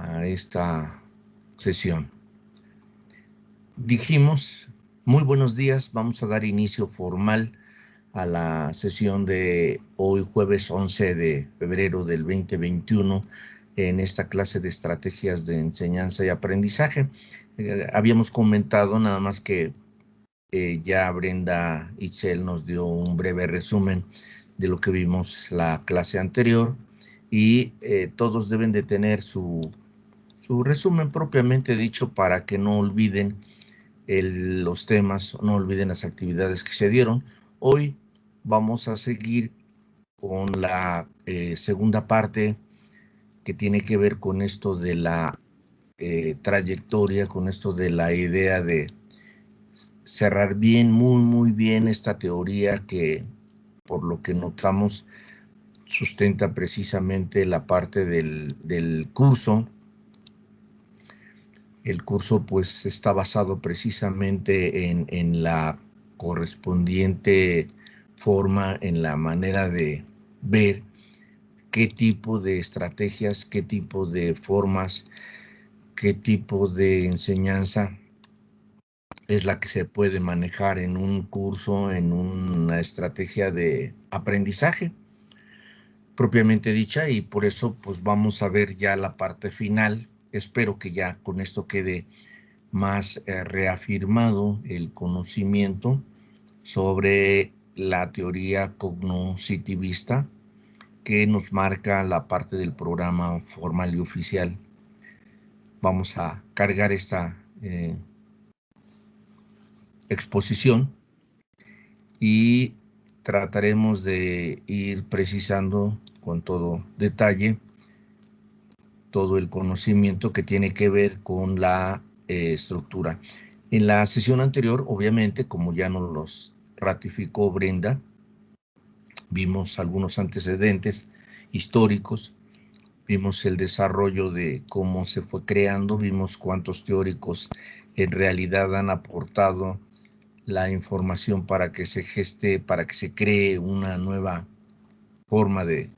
a esta sesión. Dijimos, muy buenos días, vamos a dar inicio formal a la sesión de hoy, jueves 11 de febrero del 2021, en esta clase de estrategias de enseñanza y aprendizaje. Habíamos comentado nada más que ya Brenda Itzel nos dio un breve resumen de lo que vimos la clase anterior y todos deben de tener su resumen propiamente dicho para que no olviden los temas, no olviden las actividades que se dieron. Hoy vamos a seguir con la segunda parte que tiene que ver con esto de la trayectoria, con esto de la idea de cerrar bien, muy bien esta teoría que, por lo que notamos, sustenta precisamente la parte del curso. El curso pues está basado precisamente en la correspondiente forma, en la manera de ver qué tipo de estrategias, qué tipo de formas, qué tipo de enseñanza es la que se puede manejar en un curso, en una estrategia de aprendizaje propiamente dicha, y por eso pues vamos a ver ya la parte final. Espero que ya con esto quede más reafirmado el conocimiento sobre la teoría cognoscitivista que nos marca la parte del programa formal y oficial. Vamos a cargar esta exposición y trataremos de ir precisando con todo detalle todo el conocimiento que tiene que ver con la estructura. En la sesión anterior, obviamente, como ya nos los ratificó Brenda, vimos algunos antecedentes históricos, vimos el desarrollo de cómo se fue creando, vimos cuántos teóricos en realidad han aportado la información para que se geste, para que se cree una nueva forma de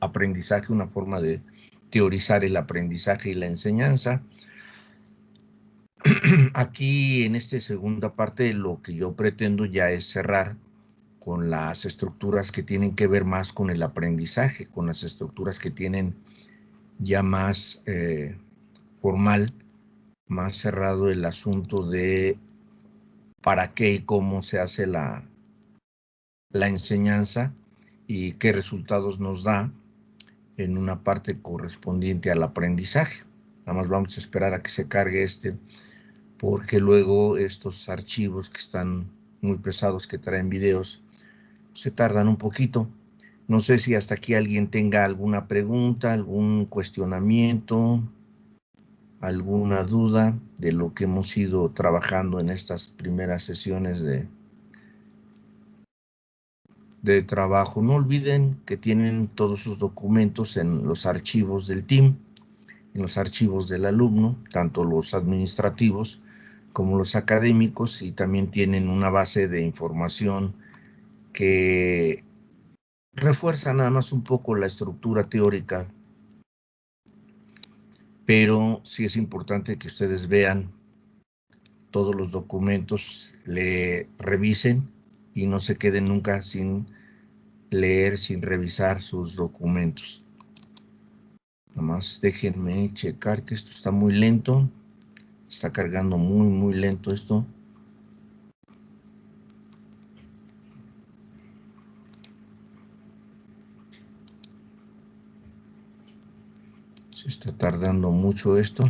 aprendizaje, una forma de teorizar el aprendizaje y la enseñanza. Aquí en esta segunda parte lo que yo pretendo ya es cerrar con las estructuras que tienen que ver más con el aprendizaje, con las estructuras que tienen ya más formal, más cerrado el asunto de para qué y cómo se hace la enseñanza y qué resultados nos da en una parte correspondiente al aprendizaje. Nada más vamos a esperar a que se cargue porque luego estos archivos que están muy pesados, que traen videos, se tardan un poquito. No sé si hasta aquí alguien tenga alguna pregunta, algún cuestionamiento, alguna duda de lo que hemos ido trabajando en estas primeras sesiones de trabajo. No olviden que tienen todos sus documentos en los archivos del team, en los archivos del alumno, tanto los administrativos como los académicos, y también tienen una base de información que refuerza nada más un poco la estructura teórica, pero sí es importante que ustedes vean todos los documentos, le revisen y no se queden nunca sin leer, sin revisar sus documentos. Nada más déjenme checar que esto está muy lento, está cargando muy lento esto. Se está tardando mucho esto.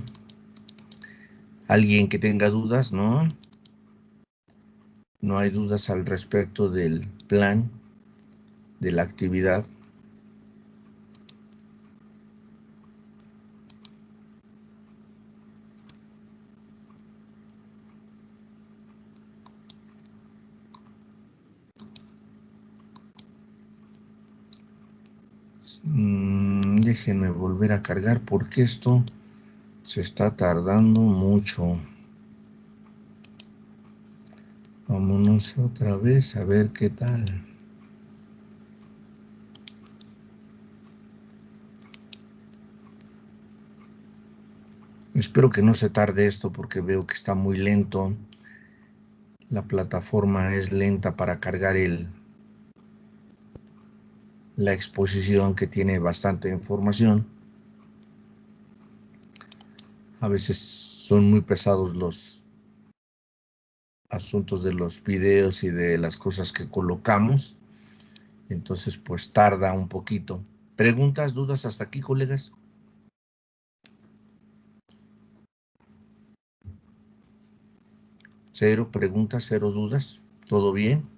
¿Alguien que tenga dudas? No. No hay dudas al respecto del plan, de la actividad. Déjenme volver a cargar porque esto se está tardando mucho. Vámonos otra vez a ver qué tal. Espero que no se tarde esto porque veo que está muy lento. La plataforma es lenta para cargar la exposición, que tiene bastante información. A veces son muy pesados los asuntos de los videos y de las cosas que colocamos. Entonces, pues tarda un poquito. ¿Preguntas, dudas hasta aquí, colegas? Cero preguntas, cero dudas. ¿Todo bien?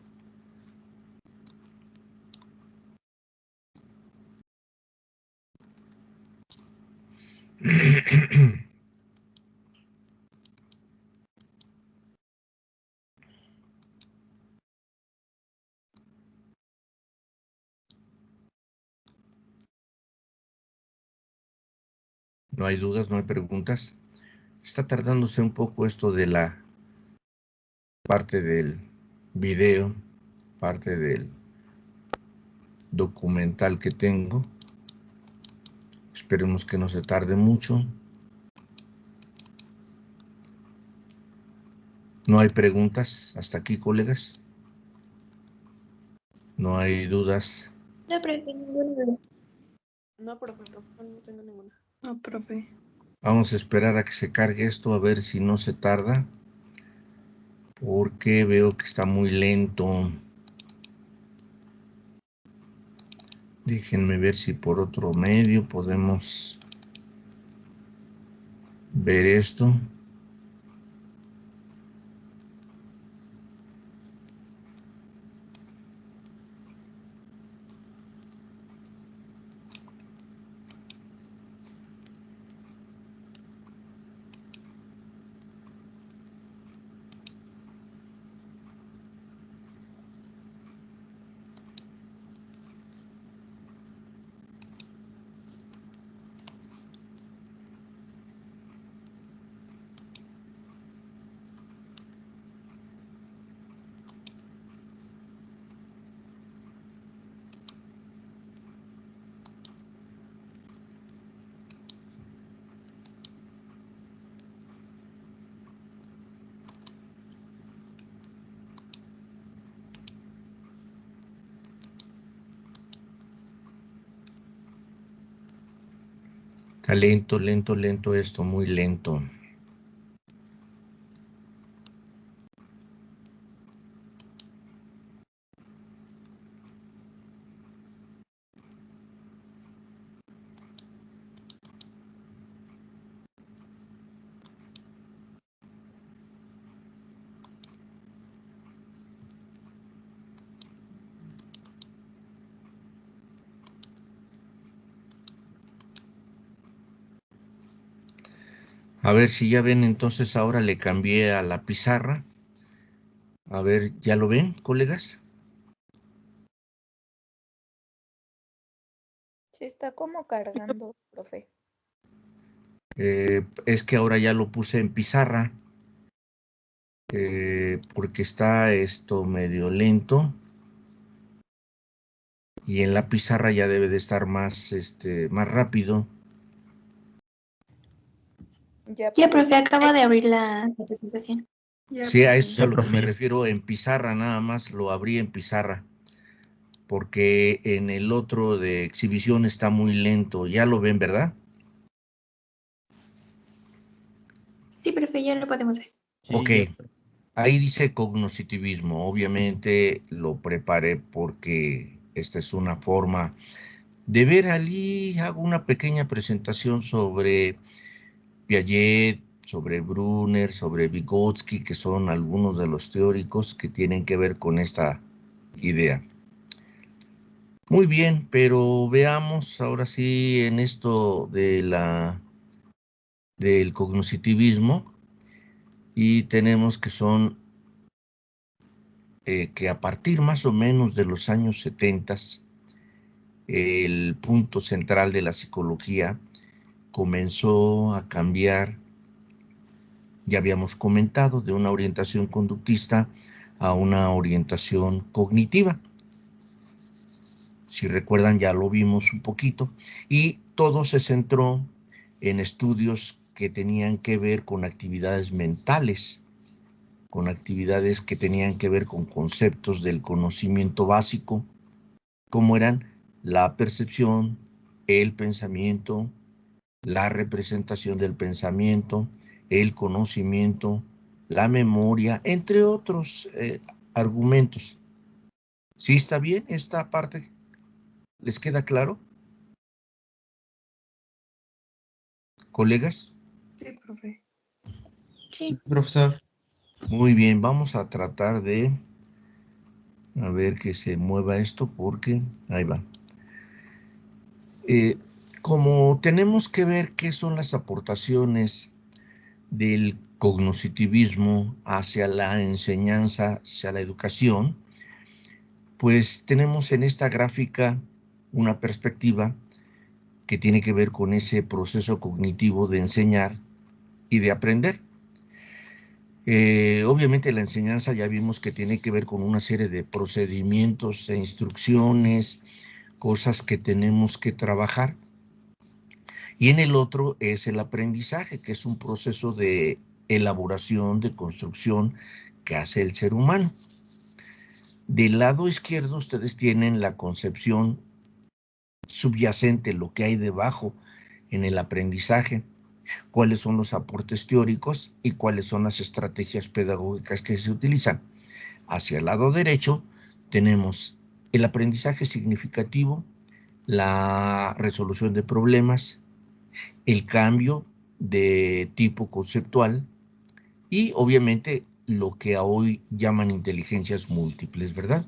No hay dudas, no hay preguntas. Está tardándose un poco esto de la parte del video, parte del documental que tengo. Esperemos que no se tarde mucho. No hay preguntas hasta aquí, colegas. No hay dudas. No, profe, ninguna. No, profe, no tengo ninguna. No, profe. Vamos a esperar a que se cargue esto, a ver si no se tarda, porque veo que está muy lento. Déjenme ver si por otro medio podemos ver esto. Está lento, lento, lento esto, muy lento. A ver si ya ven, entonces ahora le cambié a la pizarra. A ver, ¿ya lo ven, colegas? Se está como cargando, profe. Es que ahora ya lo puse en pizarra, porque está esto medio lento. Y en la pizarra ya debe de estar más, más rápido. Ya, profe, acabo de abrir la presentación. Ya, Sí, a profe. eso es a lo que me refiero, en pizarra, nada más lo abrí en pizarra, porque en el otro de exhibición está muy lento. Ya lo ven, ¿verdad? Sí, profe, ya lo podemos ver. Ok, ahí dice cognoscitivismo. Obviamente lo preparé porque esta es una forma de ver allí. Hago una pequeña presentación sobre Piaget, sobre Brunner, sobre Vygotsky, que son algunos de los teóricos que tienen que ver con esta idea. Muy bien, pero veamos ahora sí en esto de del cognoscitivismo, y tenemos que son que a partir más o menos de los años 70, el punto central de la psicología comenzó a cambiar. Ya habíamos comentado, de una orientación conductista a una orientación cognitiva. Si recuerdan, ya lo vimos un poquito, y todo se centró en estudios que tenían que ver con actividades mentales, con actividades que tenían que ver con conceptos del conocimiento básico, como eran la percepción, el pensamiento, la representación del pensamiento, el conocimiento, la memoria, entre otros argumentos. ¿Sí está bien esta parte? ¿Les queda claro? ¿Colegas? Sí, profe. Sí. Profesor. Muy bien, vamos a tratar de a ver que se mueva esto porque ahí va. Como tenemos que ver qué son las aportaciones del cognitivismo hacia la enseñanza, hacia la educación, pues tenemos en esta gráfica una perspectiva que tiene que ver con ese proceso cognitivo de enseñar y de aprender. Obviamente la enseñanza ya vimos que tiene que ver con una serie de procedimientos e instrucciones, cosas que tenemos que trabajar. Y en el otro es el aprendizaje, que es un proceso de elaboración, de construcción que hace el ser humano. Del lado izquierdo ustedes tienen la concepción subyacente, lo que hay debajo en el aprendizaje, cuáles son los aportes teóricos y cuáles son las estrategias pedagógicas que se utilizan. Hacia el lado derecho tenemos el aprendizaje significativo, la resolución de problemas, el cambio de tipo conceptual y obviamente lo que hoy llaman inteligencias múltiples, ¿verdad?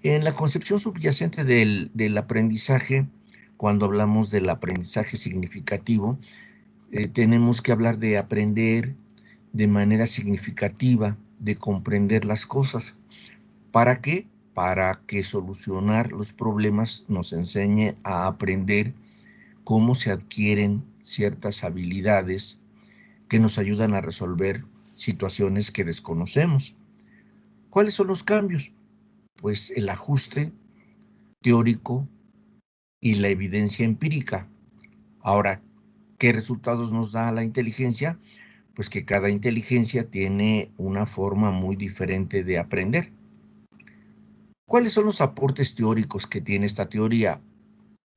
En la concepción subyacente del aprendizaje, cuando hablamos del aprendizaje significativo, tenemos que hablar de aprender de manera significativa, de comprender las cosas. ¿Para qué? Para que solucionar los problemas nos enseñe a aprender cómo se adquieren ciertas habilidades que nos ayudan a resolver situaciones que desconocemos. ¿Cuáles son los cambios? Pues el ajuste teórico y la evidencia empírica. Ahora, ¿qué resultados nos da la inteligencia? Pues que cada inteligencia tiene una forma muy diferente de aprender. ¿Cuáles son los aportes teóricos que tiene esta teoría?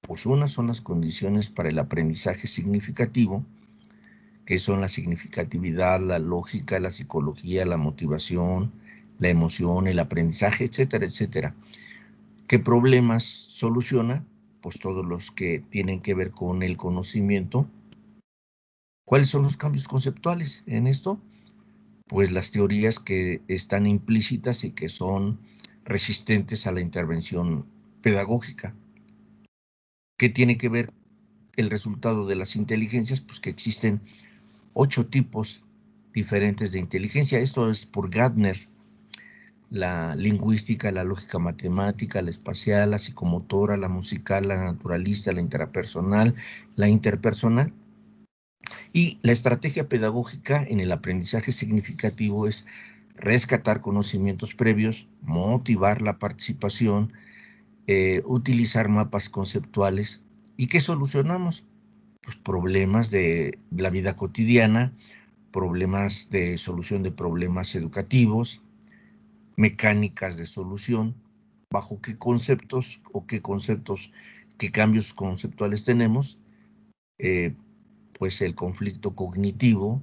Pues unas son las condiciones para el aprendizaje significativo, que son la significatividad, la lógica, la psicología, la motivación, la emoción, el aprendizaje, etcétera, etcétera. ¿Qué problemas soluciona? Pues todos los que tienen que ver con el conocimiento. ¿Cuáles son los cambios conceptuales en esto? Pues las teorías que están implícitas y que son resistentes a la intervención pedagógica. ¿Qué tiene que ver el resultado de las inteligencias? Pues que existen 8 tipos diferentes de inteligencia. Esto es por Gardner. La lingüística, la lógica matemática, la espacial, la psicomotora, la musical, la naturalista, la intrapersonal, la interpersonal. Y la estrategia pedagógica en el aprendizaje significativo es rescatar conocimientos previos, motivar la participación, utilizar mapas conceptuales. ¿Y qué solucionamos? Pues problemas de la vida cotidiana, problemas de solución de problemas educativos, mecánicas de solución, bajo qué conceptos o qué cambios conceptuales tenemos, pues el conflicto cognitivo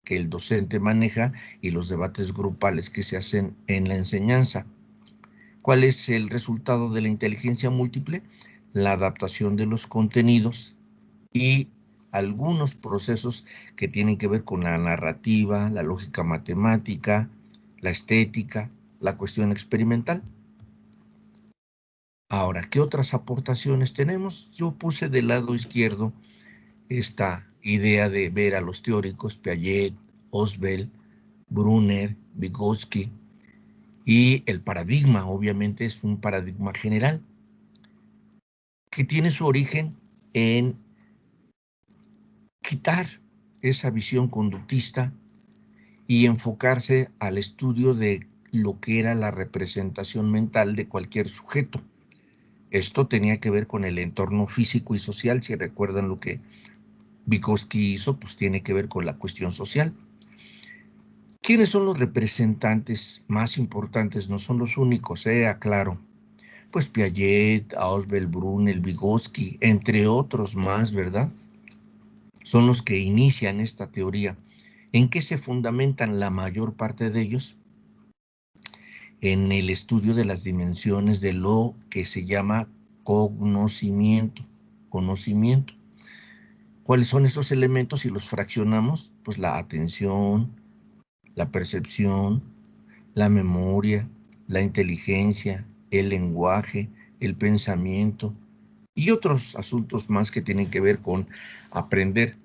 que el docente maneja y los debates grupales que se hacen en la enseñanza. ¿Cuál es el resultado de la inteligencia múltiple? La adaptación de los contenidos y algunos procesos que tienen que ver con la narrativa, la lógica matemática, la estética, la cuestión experimental. Ahora, ¿qué otras aportaciones tenemos? Yo puse del lado izquierdo esta idea de ver a los teóricos Piaget, Oswald, Brunner, Vygotsky, y el paradigma, obviamente, es un paradigma general que tiene su origen en quitar esa visión conductista y enfocarse al estudio de lo que era la representación mental de cualquier sujeto. Esto tenía que ver con el entorno físico y social, si recuerdan lo que Vygotsky hizo, pues tiene que ver con la cuestión social. ¿Quiénes son los representantes más importantes? No son los únicos, aclaro. Pues Piaget, Ausubel, Brunel, Vygotsky, entre otros más, ¿verdad? Son los que inician esta teoría. ¿En qué se fundamentan la mayor parte de ellos? En el estudio de las dimensiones de lo que se llama conocimiento. ¿Cuáles son esos elementos si los fraccionamos? Pues la atención, la percepción, la memoria, la inteligencia, el lenguaje, el pensamiento y otros asuntos más que tienen que ver con aprender.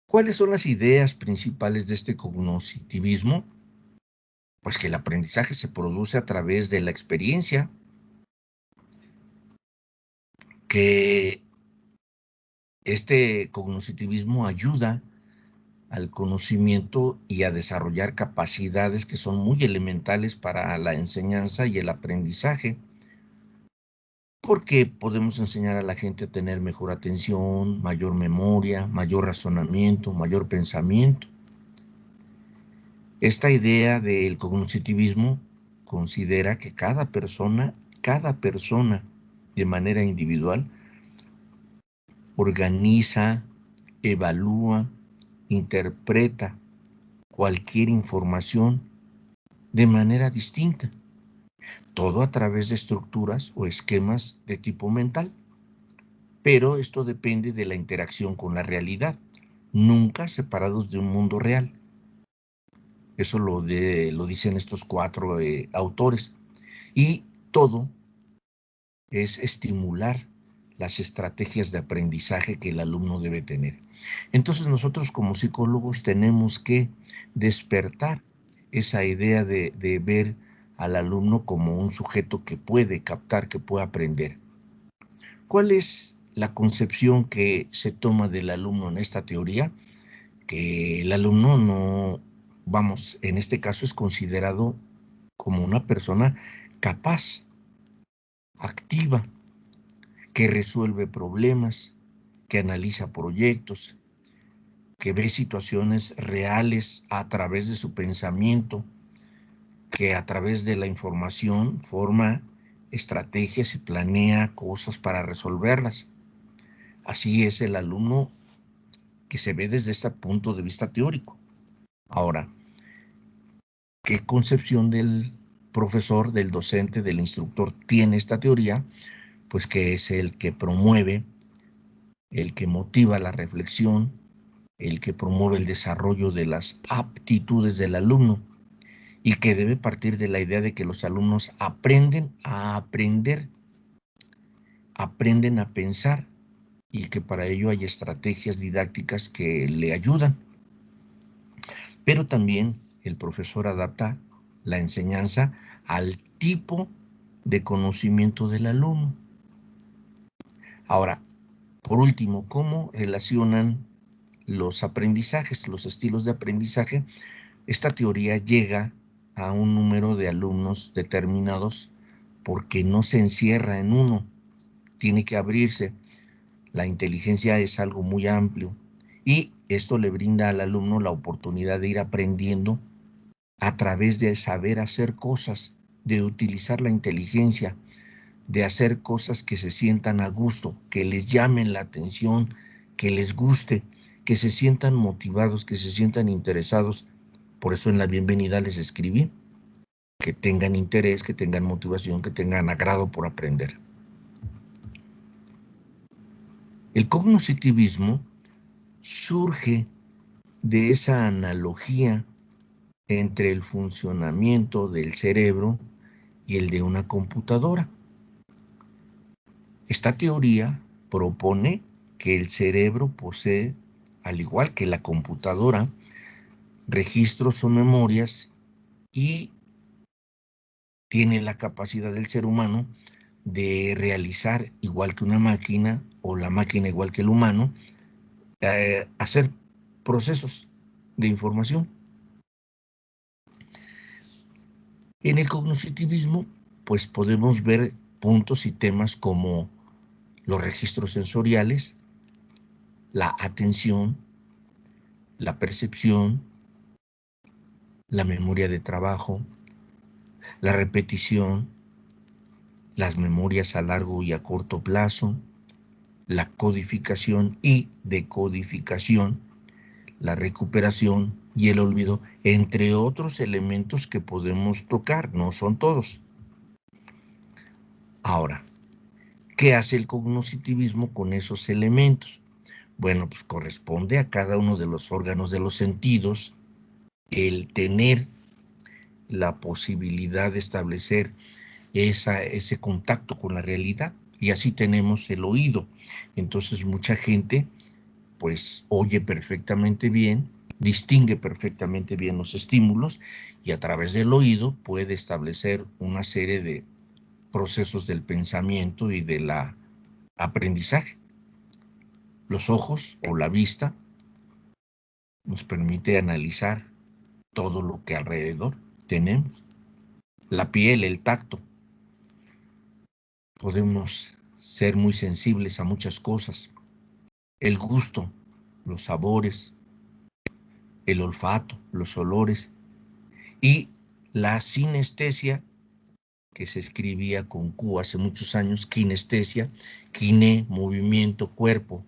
¿Cuáles son las ideas principales de este cognitivismo? Pues que el aprendizaje se produce a través de la experiencia, que este cognitivismo ayuda al conocimiento y a desarrollar capacidades que son muy elementales para la enseñanza y el aprendizaje, porque podemos enseñar a la gente a tener mejor atención, mayor memoria, mayor razonamiento, mayor pensamiento. Esta idea del cognitivismo considera que cada persona, de manera individual, organiza, evalúa, interpreta cualquier información de manera distinta, todo a través de estructuras o esquemas de tipo mental. Pero esto depende de la interacción con la realidad, nunca separados de un mundo real. Eso lo dicen estos 4 autores. Y todo es estimular las estrategias de aprendizaje que el alumno debe tener. Entonces nosotros como psicólogos tenemos que despertar esa idea de ver al alumno como un sujeto que puede captar, que puede aprender. ¿Cuál es la concepción que se toma del alumno en esta teoría? Que el alumno no, en este caso es considerado como una persona capaz, activa, que resuelve problemas, que analiza proyectos, que ve situaciones reales a través de su pensamiento, que a través de la información forma estrategias y planea cosas para resolverlas. Así es el alumno que se ve desde este punto de vista teórico. Ahora, ¿qué concepción del profesor, del docente, del instructor tiene esta teoría? Pues que es el que promueve, el que motiva la reflexión, el que promueve el desarrollo de las aptitudes del alumno y que debe partir de la idea de que los alumnos aprenden a aprender, aprenden a pensar y que para ello hay estrategias didácticas que le ayudan. Pero también el profesor adapta la enseñanza al tipo de conocimiento del alumno. Ahora, por último, ¿cómo relacionan los aprendizajes, los estilos de aprendizaje? Esta teoría llega a un número de alumnos determinados porque no se encierra en uno, tiene que abrirse. La inteligencia es algo muy amplio y esto le brinda al alumno la oportunidad de ir aprendiendo a través de saber hacer cosas, de utilizar la inteligencia, de hacer cosas que se sientan a gusto, que les llamen la atención, que les guste, que se sientan motivados, que se sientan interesados. Por eso en la bienvenida les escribí que tengan interés, que tengan motivación, que tengan agrado por aprender. El cognitivismo surge de esa analogía entre el funcionamiento del cerebro y el de una computadora. Esta teoría propone que el cerebro posee, al igual que la computadora, registros o memorias y tiene la capacidad del ser humano de realizar, igual que una máquina o la máquina igual que el humano, hacer procesos de información. En el cognitivismo, pues podemos ver puntos y temas como los registros sensoriales, la atención, la percepción, la memoria de trabajo, la repetición, las memorias a largo y a corto plazo, la codificación y decodificación, la recuperación y el olvido, entre otros elementos que podemos tocar, no son todos. Ahora, ¿qué hace el cognitivismo con esos elementos? Bueno, pues corresponde a cada uno de los órganos de los sentidos el tener la posibilidad de establecer ese contacto con la realidad. Y así tenemos el oído. Entonces mucha gente pues oye perfectamente bien, distingue perfectamente bien los estímulos y a través del oído puede establecer una serie de procesos del pensamiento y del aprendizaje. Los ojos o la vista nos permite analizar todo lo que alrededor tenemos. La piel, el tacto. Podemos ser muy sensibles a muchas cosas. El gusto, los sabores, el olfato, los olores y la sinestesia, que se escribía con Q hace muchos años, kinestesia, kiné, movimiento, cuerpo.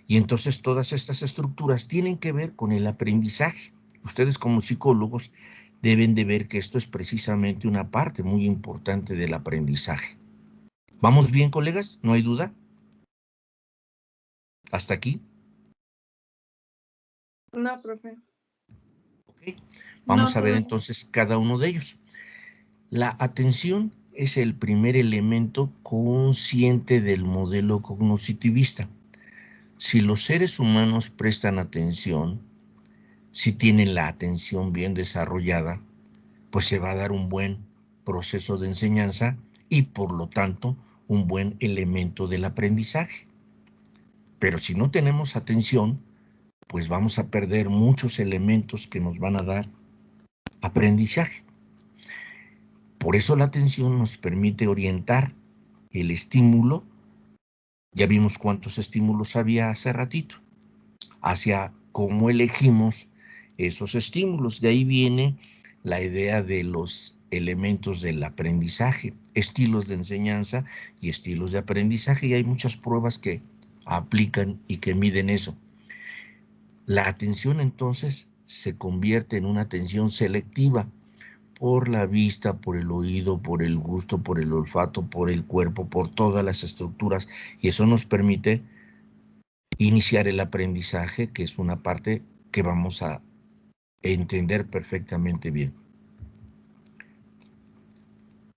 Y entonces todas estas estructuras tienen que ver con el aprendizaje. Ustedes como psicólogos deben de ver que esto es precisamente una parte muy importante del aprendizaje. ¿Vamos bien, colegas? ¿No hay duda? ¿Hasta aquí? No, profe. Ok. Vamos No, a ver todo. entonces cada uno de ellos. La atención es el primer elemento consciente del modelo cognitivista. Si los seres humanos prestan atención, si tienen la atención bien desarrollada, pues se va a dar un buen proceso de enseñanza y por lo tanto un buen elemento del aprendizaje. Pero si no tenemos atención, pues vamos a perder muchos elementos que nos van a dar aprendizaje. Por eso la atención nos permite orientar el estímulo. Ya vimos cuántos estímulos había hace ratito, hacia cómo elegimos esos estímulos. De ahí viene la idea de los elementos del aprendizaje, estilos de enseñanza y estilos de aprendizaje, y hay muchas pruebas que aplican y que miden eso. La atención entonces se convierte en una atención selectiva por la vista, por el oído, por el gusto, por el olfato, por el cuerpo, por todas las estructuras, y eso nos permite iniciar el aprendizaje, que es una parte que vamos a entender perfectamente bien.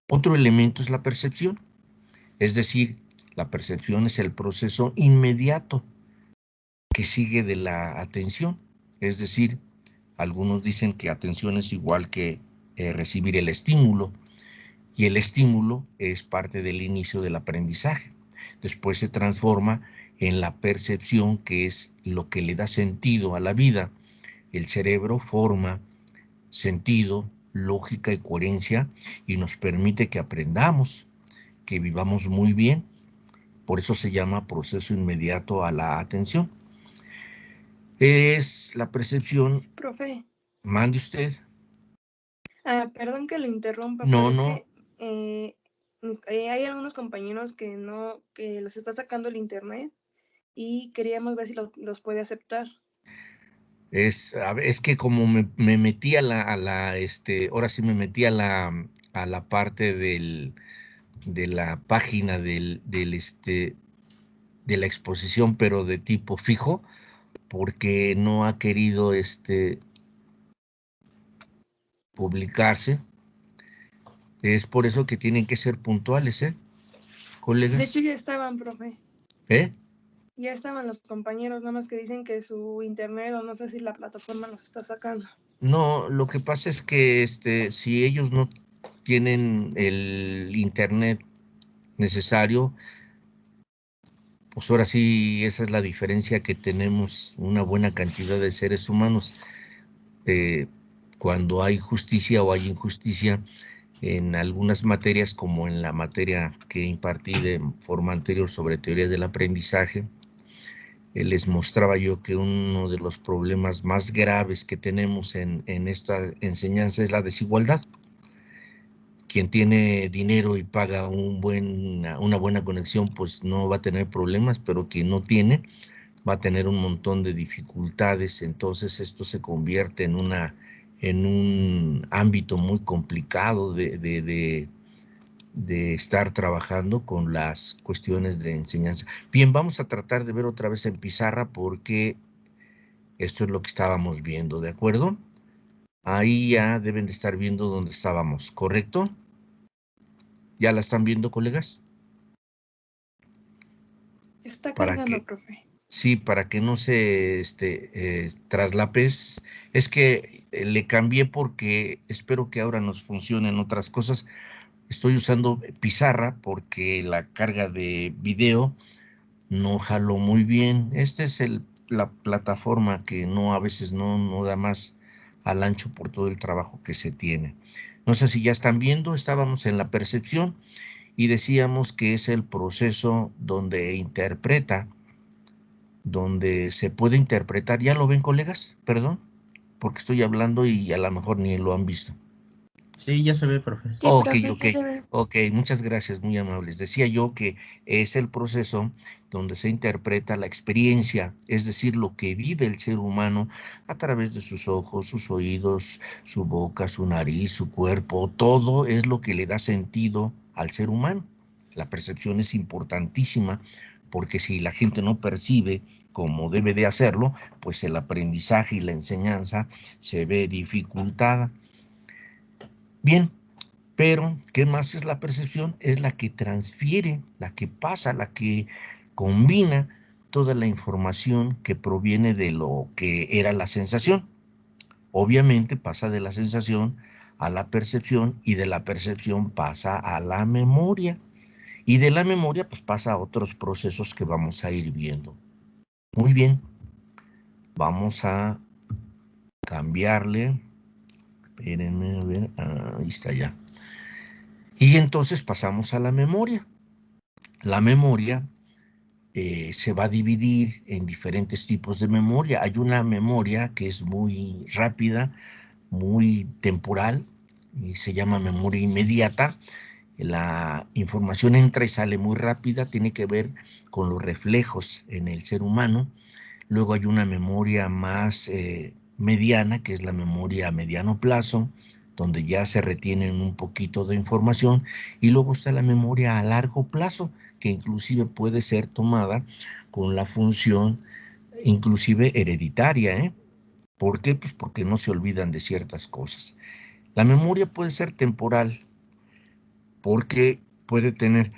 Otro elemento es la percepción, es decir, la percepción es el proceso inmediato que sigue de la atención, es decir, algunos dicen que atención es igual que recibir el estímulo, y el estímulo es parte del inicio del aprendizaje. Después se transforma en la percepción, que es lo que le da sentido a la vida. El cerebro forma sentido, lógica y coherencia y nos permite que aprendamos, que vivamos muy bien. Por eso se llama proceso inmediato a la atención. Es la percepción. Profe. Mande usted. Perdón que lo interrumpa, No, pero es no. que hay algunos compañeros que los está sacando el internet y queríamos ver si los puede aceptar. Es que como me metí ahora sí me metí a la parte de la página de la exposición, pero de tipo fijo, porque no ha querido publicarse. Es por eso que tienen que ser puntuales, colegas. De hecho ya estaban, profe. ¿Eh? Ya estaban los compañeros, nada más que dicen que su internet o no sé si la plataforma los está sacando. No, lo que pasa es que si ellos no tienen el internet necesario, pues ahora sí, esa es la diferencia que tenemos una buena cantidad de seres humanos. Cuando hay justicia o hay injusticia en algunas materias, como en la materia que impartí de forma anterior sobre teoría del aprendizaje, les mostraba yo que uno de los problemas más graves que tenemos en esta enseñanza es la desigualdad. Quien tiene dinero y paga una buena conexión, pues no va a tener problemas, pero quien no tiene va a tener un montón de dificultades. Entonces esto se convierte en un ámbito muy complicado de estar trabajando con las cuestiones de enseñanza. Bien, vamos a tratar de ver otra vez en pizarra porque esto es lo que estábamos viendo, ¿de acuerdo? Ahí ya deben de estar viendo dónde estábamos, ¿correcto? ¿Ya la están viendo, colegas? Está Para cargando, que, profe. sí, para que no se traslapes. Es que le cambié porque espero que ahora nos funcionen otras cosas. Estoy usando pizarra porque la carga de video no jaló muy bien. Esta es la plataforma que a veces no da más al ancho por todo el trabajo que se tiene. No sé si ya están viendo, estábamos en la percepción y decíamos que es el proceso donde se puede interpretar. ¿Ya lo ven, colegas? Perdón, porque estoy hablando y a lo mejor ni lo han visto. Sí, ya se ve, profe. Sí, Ok, profe, ok, ya se ve. ok, muchas gracias, muy amables. Decía yo que es el proceso donde se interpreta la experiencia, es decir, lo que vive el ser humano a través de sus ojos, sus oídos, su boca, su nariz, su cuerpo, todo es lo que le da sentido al ser humano. La percepción es importantísima porque si la gente no percibe como debe de hacerlo, pues el aprendizaje y la enseñanza se ve dificultada. Bien. Pero, ¿qué más es la percepción? Es la que transfiere, la que pasa, la que combina toda la información que proviene de lo que era la sensación. Obviamente pasa de la sensación a la percepción y de la percepción pasa a la memoria. Y de la memoria pues pasa a otros procesos que vamos a ir viendo. Muy bien, vamos a cambiarle. Espérenme, a ver, ahí está ya. Y entonces pasamos a la memoria. La memoria se va a dividir en diferentes tipos de memoria. Hay una memoria que es muy rápida, muy temporal, y se llama memoria inmediata. La información entra y sale muy rápida, tiene que ver con los reflejos en el ser humano. Luego hay una memoria más mediana, que es la memoria a mediano plazo, donde ya se retienen un poquito de información. Y luego está la memoria a largo plazo, que inclusive puede ser tomada con la función inclusive hereditaria, ¿eh? ¿Por qué? Pues porque no se olvidan de ciertas cosas. La memoria puede ser temporal, porque puede tener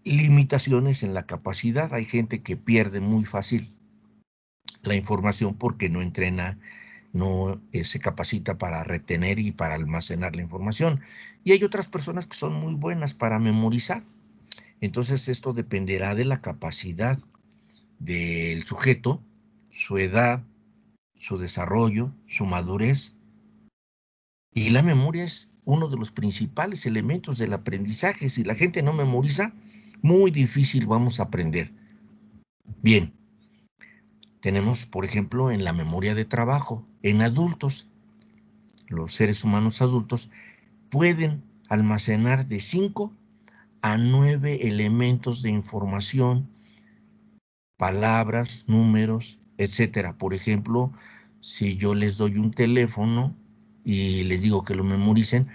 limitaciones en la capacidad. Hay gente que pierde muy fácil la información porque no entrena, no se capacita para retener y para almacenar la información. Y hay otras personas que son muy buenas para memorizar. Entonces esto dependerá de la capacidad del sujeto, su edad, su desarrollo, su madurez. Y la memoria es uno de los principales elementos del aprendizaje. Si la gente no memoriza, muy difícil vamos a aprender. Bien. Tenemos, por ejemplo, en la memoria de trabajo, en adultos, los seres humanos adultos pueden almacenar de 5 a 9 elementos de información, palabras, números, etcétera. Por ejemplo, si yo les doy un teléfono y les digo que lo memoricen,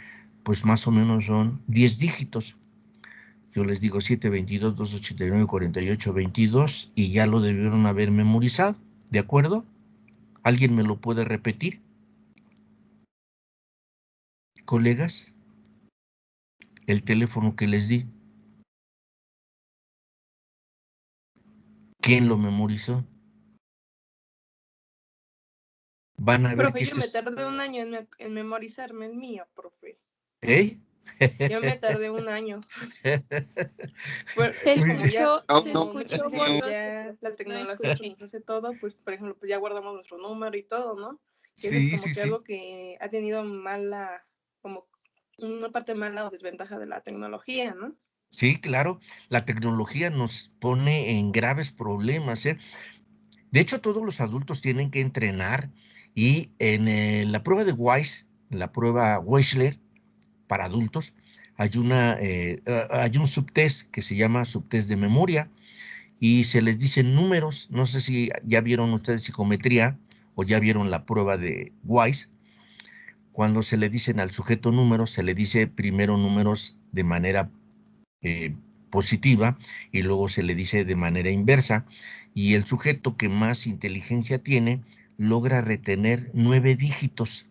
pues más o menos son 10 dígitos. Yo les digo 722-289-4822 y ya lo debieron haber memorizado, ¿de acuerdo? ¿Alguien me lo puede repetir? Colegas, el teléfono que les di, ¿quién lo memorizó? Van a ver Profe, que yo me tardé un año en memorizarme el mío, profe. ¿Eh? Yo me tardé un año. Se Es como ya, escuchó dicen que borroso, ya la no tecnología escuché. nos hace todo, pues por ejemplo, pues ya guardamos nuestro número y todo, ¿no? Y eso es Sí, como sí, que sí. algo que ha tenido mala, como una parte mala o desventaja de la tecnología, ¿no? Sí, claro, la tecnología nos pone en graves problemas, ¿eh? De hecho, todos los adultos tienen que entrenar y en la prueba de Weiss, la prueba Wechsler para adultos, hay un subtest que se llama subtest de memoria y se les dicen números. No sé si ya vieron ustedes psicometría o ya vieron la prueba de Weiss. Cuando se le dicen al sujeto números, se le dice primero números de manera positiva y luego se le dice de manera inversa, y el sujeto que más inteligencia tiene logra retener 9 dígitos.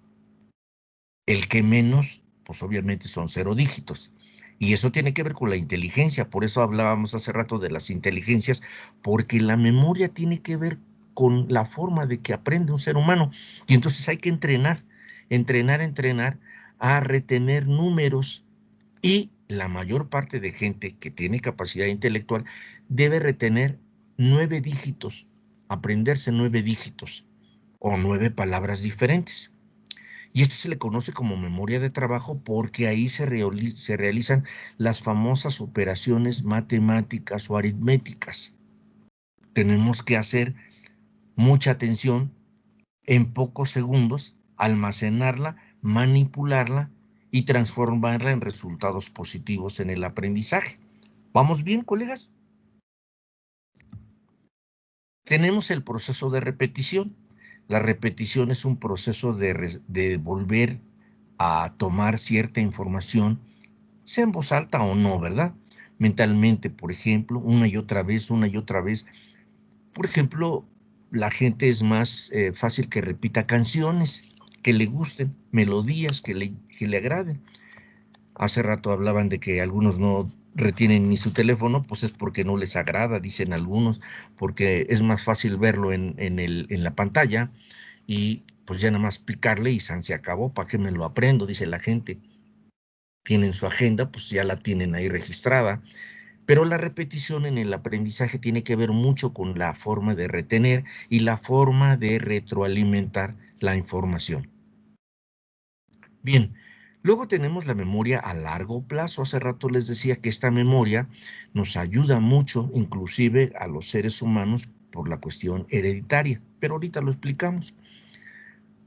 El que menos, pues obviamente son 0 dígitos. Y eso tiene que ver con la inteligencia. Por eso hablábamos hace rato de las inteligencias, porque la memoria tiene que ver con la forma de que aprende un ser humano. Y entonces hay que entrenar a retener números. Y la mayor parte de gente que tiene capacidad intelectual debe retener 9 dígitos, aprenderse 9 dígitos o 9 palabras diferentes. Y esto se le conoce como memoria de trabajo porque ahí se realizan las famosas operaciones matemáticas o aritméticas. Tenemos que hacer mucha atención en pocos segundos, almacenarla, manipularla y transformarla en resultados positivos en el aprendizaje. ¿Vamos bien, colegas? Tenemos el proceso de repetición. La repetición es un proceso de volver a tomar cierta información, sea en voz alta o no, ¿verdad? Mentalmente, por ejemplo, una y otra vez, una y otra vez. Por ejemplo, la gente es más fácil que repita canciones que le gusten, melodías que le agraden. Hace rato hablaban de que algunos no retienen ni su teléfono, pues es porque no les agrada, dicen algunos, porque es más fácil verlo en la pantalla y pues ya nada más picarle y se acabó, ¿para qué me lo aprendo? Dice la gente. Tienen su agenda, pues ya la tienen ahí registrada. Pero la repetición en el aprendizaje tiene que ver mucho con la forma de retener y la forma de retroalimentar la información. Bien, luego tenemos la memoria a largo plazo. Hace rato les decía que esta memoria nos ayuda mucho, inclusive a los seres humanos, por la cuestión hereditaria, pero ahorita lo explicamos.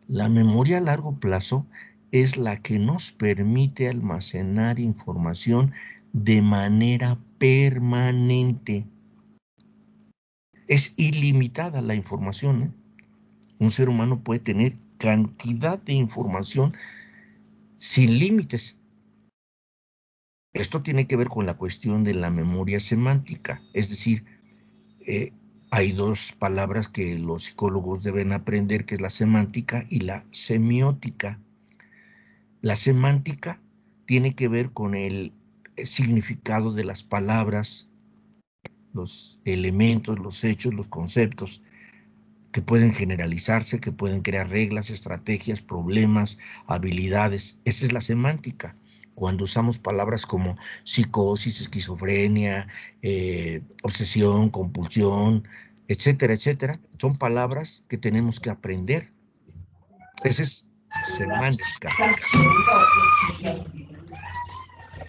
La memoria a largo plazo es la que nos permite almacenar información de manera permanente. Es ilimitada la información, ¿eh? Un ser humano puede tener cantidad de información sin límites. Esto tiene que ver con la cuestión de la memoria semántica, es decir, hay dos palabras que los psicólogos deben aprender, que es la semántica y la semiótica. La semántica tiene que ver con el significado de las palabras, los elementos, los hechos, los conceptos, que pueden generalizarse, que pueden crear reglas, estrategias, problemas, habilidades. Esa es la semántica. Cuando usamos palabras como psicosis, esquizofrenia, obsesión, compulsión, etcétera, etcétera, son palabras que tenemos que aprender. Esa es semántica.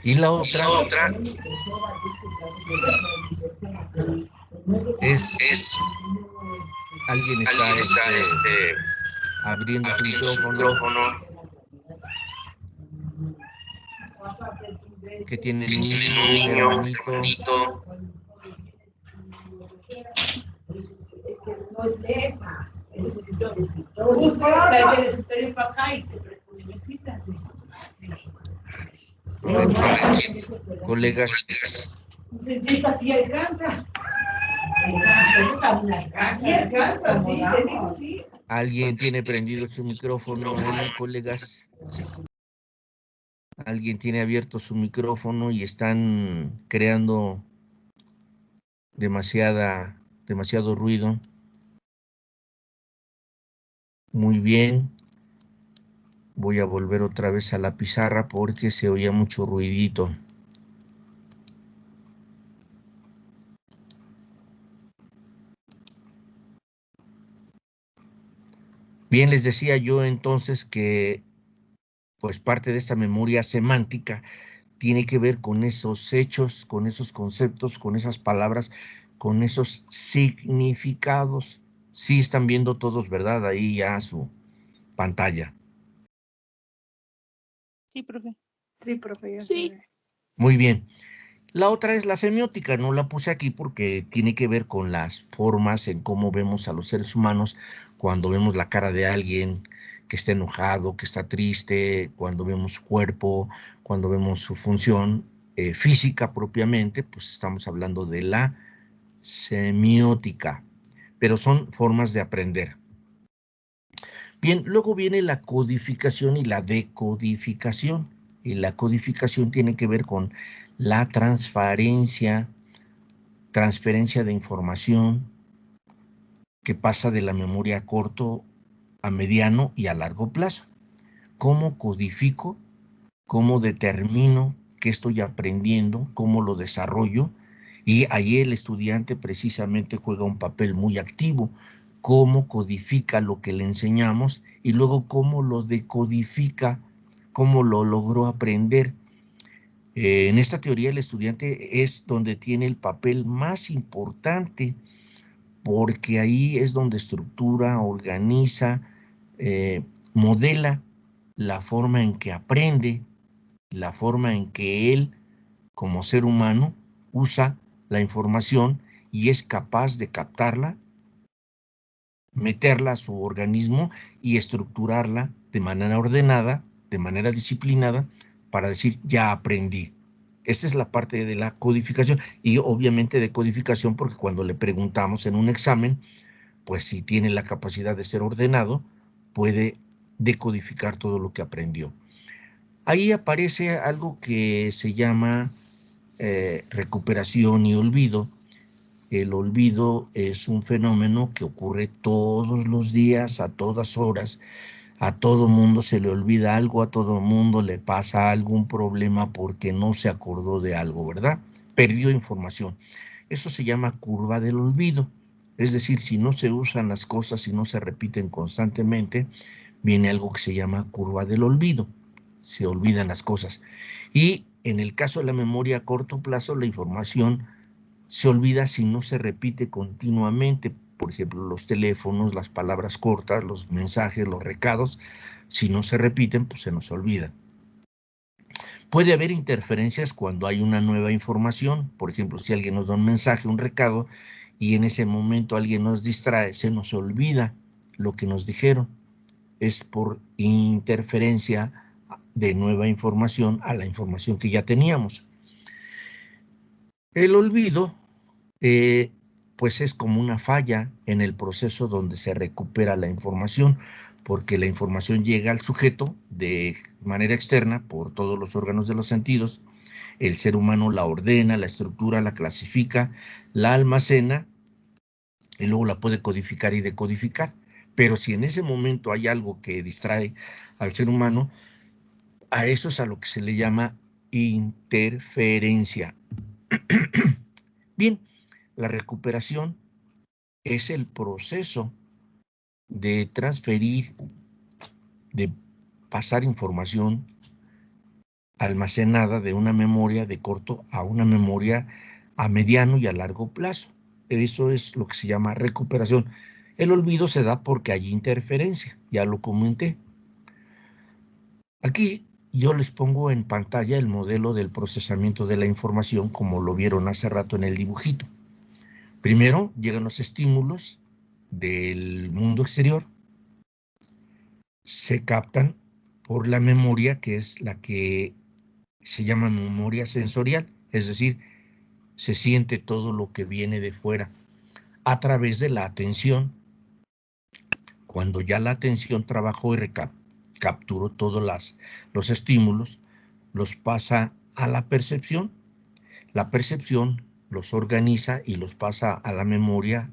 Y la otra es alguien está abriendo su micrófono, que tiene un niño, hermanito. No es de esa, es escritor. Colegas. Sí alcanza. ¿Alguien tiene prendido su micrófono, colegas? Alguien tiene abierto su micrófono y están creando demasiado ruido. Muy bien. Voy a volver otra vez a la pizarra porque se oía mucho ruidito. Bien, les decía yo entonces que pues parte de esta memoria semántica tiene que ver con esos hechos, con esos conceptos, con esas palabras, con esos significados. Sí están viendo todos, ¿verdad? Ahí ya su pantalla. Sí, profe. Sí, profe, ya Sí. se ve. Muy bien. La otra es la semiótica, no la puse aquí porque tiene que ver con las formas en cómo vemos a los seres humanos cuando vemos la cara de alguien que está enojado, que está triste, cuando vemos su cuerpo, cuando vemos su función física propiamente, pues estamos hablando de la semiótica, pero son formas de aprender. Bien, luego viene la codificación y la decodificación. Y la codificación tiene que ver con la transferencia de información que pasa de la memoria a corto, a mediano y a largo plazo. ¿Cómo codifico? ¿Cómo determino qué estoy aprendiendo? ¿Cómo lo desarrollo? Y ahí el estudiante precisamente juega un papel muy activo. Cómo codifica lo que le enseñamos y luego cómo lo decodifica, cómo lo logró aprender. En esta teoría el estudiante es donde tiene el papel más importante porque ahí es donde estructura, organiza, modela la forma en que aprende, la forma en que él, como ser humano, usa la información y es capaz de captarla, meterla a su organismo y estructurarla de manera ordenada, de manera disciplinada, para decir, ya aprendí. Esta es la parte de la codificación y obviamente de codificación porque cuando le preguntamos en un examen, pues si tiene la capacidad de ser ordenado, puede decodificar todo lo que aprendió. Ahí aparece algo que se llama recuperación y olvido. El olvido es un fenómeno que ocurre todos los días, a todas horas. A todo mundo se le olvida algo, a todo mundo le pasa algún problema porque no se acordó de algo, ¿verdad? Perdió información. Eso se llama curva del olvido. Es decir, si no se usan las cosas, si no se repiten constantemente, viene algo que se llama curva del olvido. Se olvidan las cosas. Y en el caso de la memoria a corto plazo, la información se olvida si no se repite continuamente. Por ejemplo, los teléfonos, las palabras cortas, los mensajes, los recados, si no se repiten, pues se nos olvida. Puede haber interferencias cuando hay una nueva información. Por ejemplo, si alguien nos da un mensaje, un recado, y en ese momento alguien nos distrae, se nos olvida lo que nos dijeron. Es por interferencia de nueva información a la información que ya teníamos. El olvido pues es como una falla en el proceso donde se recupera la información, porque la información llega al sujeto de manera externa por todos los órganos de los sentidos, el ser humano la ordena, la estructura, la clasifica, la almacena y luego la puede codificar y decodificar. Pero si en ese momento hay algo que distrae al ser humano, a eso es a lo que se le llama interferencia. Bien, la recuperación es el proceso de transferir, de pasar información almacenada de una memoria de corto a una memoria a mediano y a largo plazo. Eso es lo que se llama recuperación. El olvido se da porque hay interferencia, ya lo comenté. Aquí yo les pongo en pantalla el modelo del procesamiento de la información como lo vieron hace rato en el dibujito. Primero llegan los estímulos del mundo exterior, se captan por la memoria, que es la que se llama memoria sensorial, es decir, se siente todo lo que viene de fuera a través de la atención. Cuando ya la atención trabajó y capturó todos los estímulos, los pasa a la percepción. La percepción los organiza y los pasa a la memoria,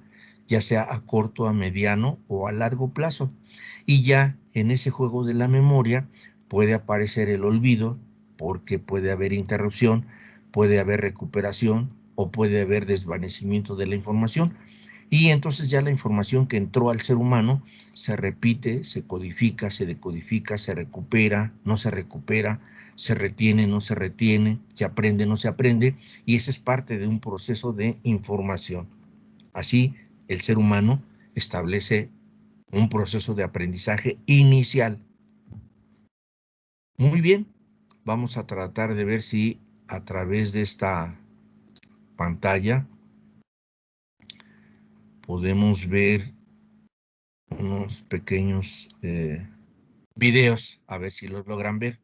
ya sea a corto, a mediano o a largo plazo. Y ya en ese juego de la memoria puede aparecer el olvido, porque puede haber interrupción, puede haber recuperación o puede haber desvanecimiento de la información. Y entonces ya la información que entró al ser humano se repite, se codifica, se decodifica, se recupera, no se recupera, se retiene, no se retiene, se aprende, no se aprende, y ese es parte de un proceso de información. Así, el ser humano establece un proceso de aprendizaje inicial. Muy bien, vamos a tratar de ver si a través de esta pantalla podemos ver unos pequeños videos, a ver si los logran ver.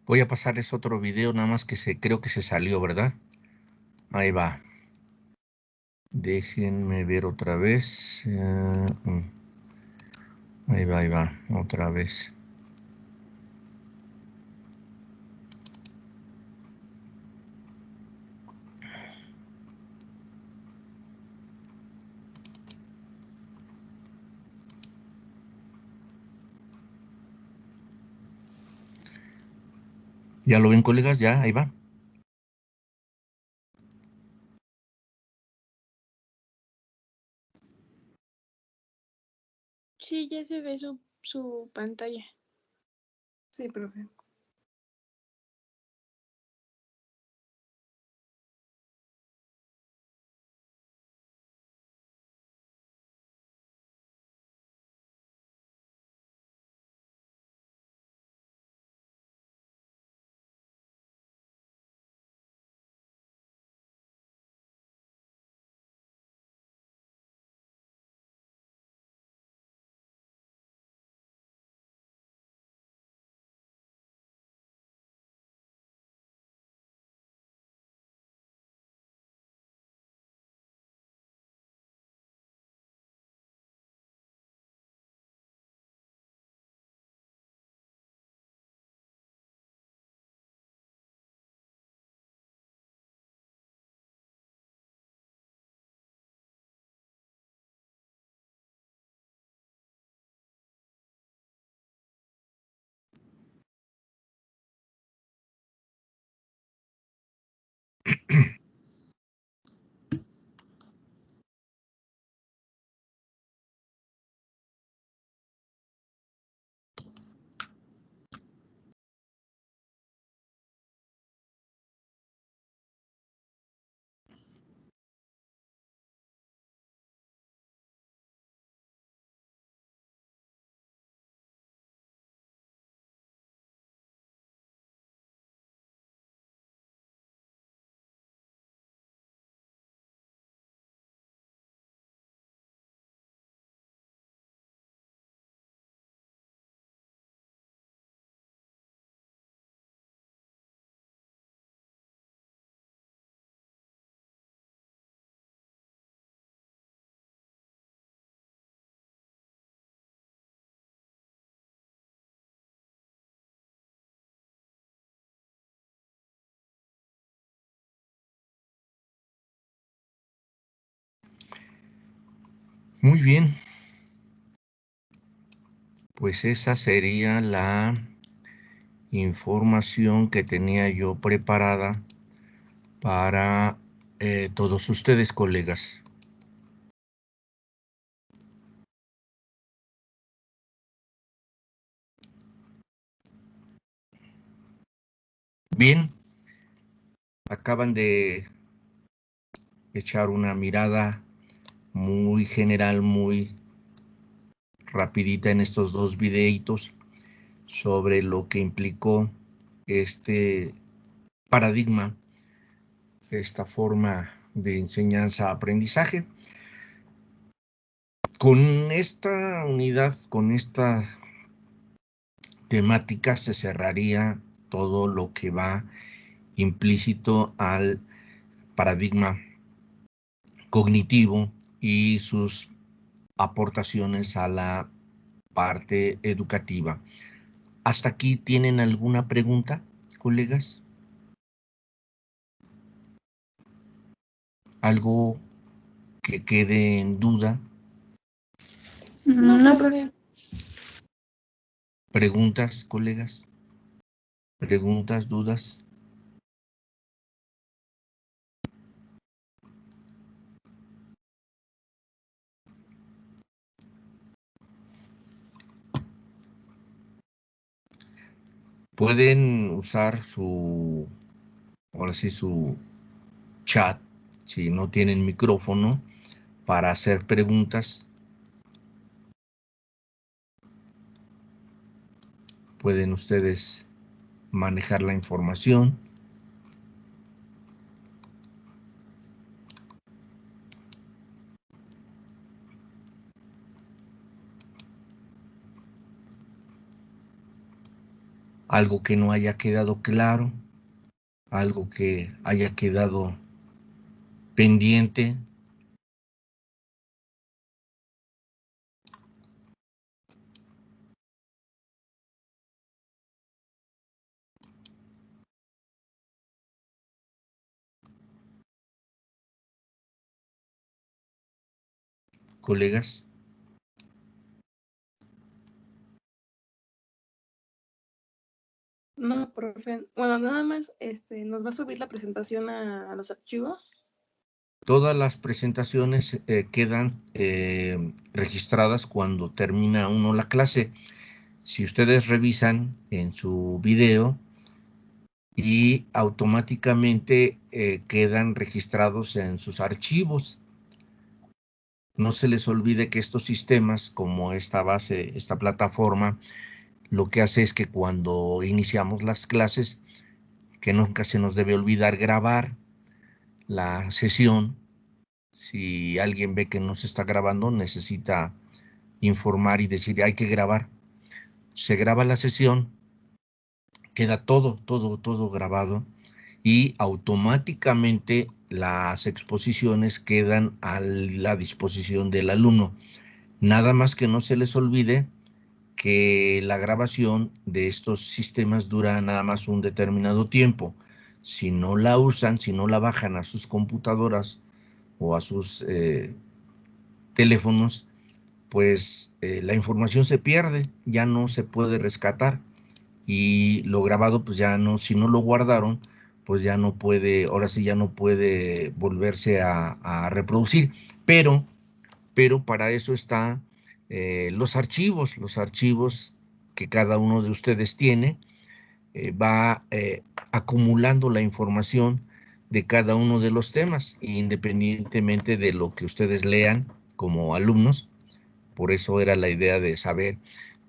Voy a pasarles otro video, nada más que creo que se salió, ¿verdad? Ahí va. Déjenme ver otra vez. Ahí va, otra vez. ¿Ya lo ven, colegas? Ya, ahí va. Sí, ya se ve su pantalla. Sí, profe. Muy bien. Pues esa sería la información que tenía yo preparada para todos ustedes, colegas. Bien, acaban de echar una mirada muy general, muy rapidita en estos dos videitos sobre lo que implicó este paradigma, esta forma de enseñanza-aprendizaje. Con esta unidad, con esta temática se cerraría todo lo que va implícito al paradigma cognitivo y sus aportaciones a la parte educativa. ¿Hasta aquí tienen alguna pregunta, colegas? ¿Algo que quede en duda? No, profe. ¿Preguntas, colegas? ¿Preguntas, dudas? Pueden usar ahora sí, su chat, si no tienen micrófono, para hacer preguntas. Pueden ustedes manejar la información. algo que no haya quedado claro, algo que haya quedado pendiente. Colegas. No, profe. Bueno, nada más nos va a subir la presentación a los archivos. Todas las presentaciones quedan registradas cuando termina uno la clase. Si ustedes revisan en su video y automáticamente quedan registrados en sus archivos. No se les olvide que estos sistemas, como esta base, esta plataforma, lo que hace es que cuando iniciamos las clases, que nunca se nos debe olvidar grabar la sesión. Si alguien ve que no se está grabando, necesita informar y decir, hay que grabar. Se graba la sesión, queda todo grabado y automáticamente las exposiciones quedan a la disposición del alumno. Nada más que no se les olvide que la grabación de estos sistemas dura nada más un determinado tiempo. Si no la usan, si no la bajan a sus computadoras o a sus teléfonos, pues la información se pierde, ya no se puede rescatar y lo grabado pues ya no, si no lo guardaron, pues ya no puede, ahora sí ya no puede volverse a reproducir, pero para eso está los archivos que cada uno de ustedes tiene, va acumulando la información de cada uno de los temas, independientemente de lo que ustedes lean como alumnos. Por eso era la idea de saber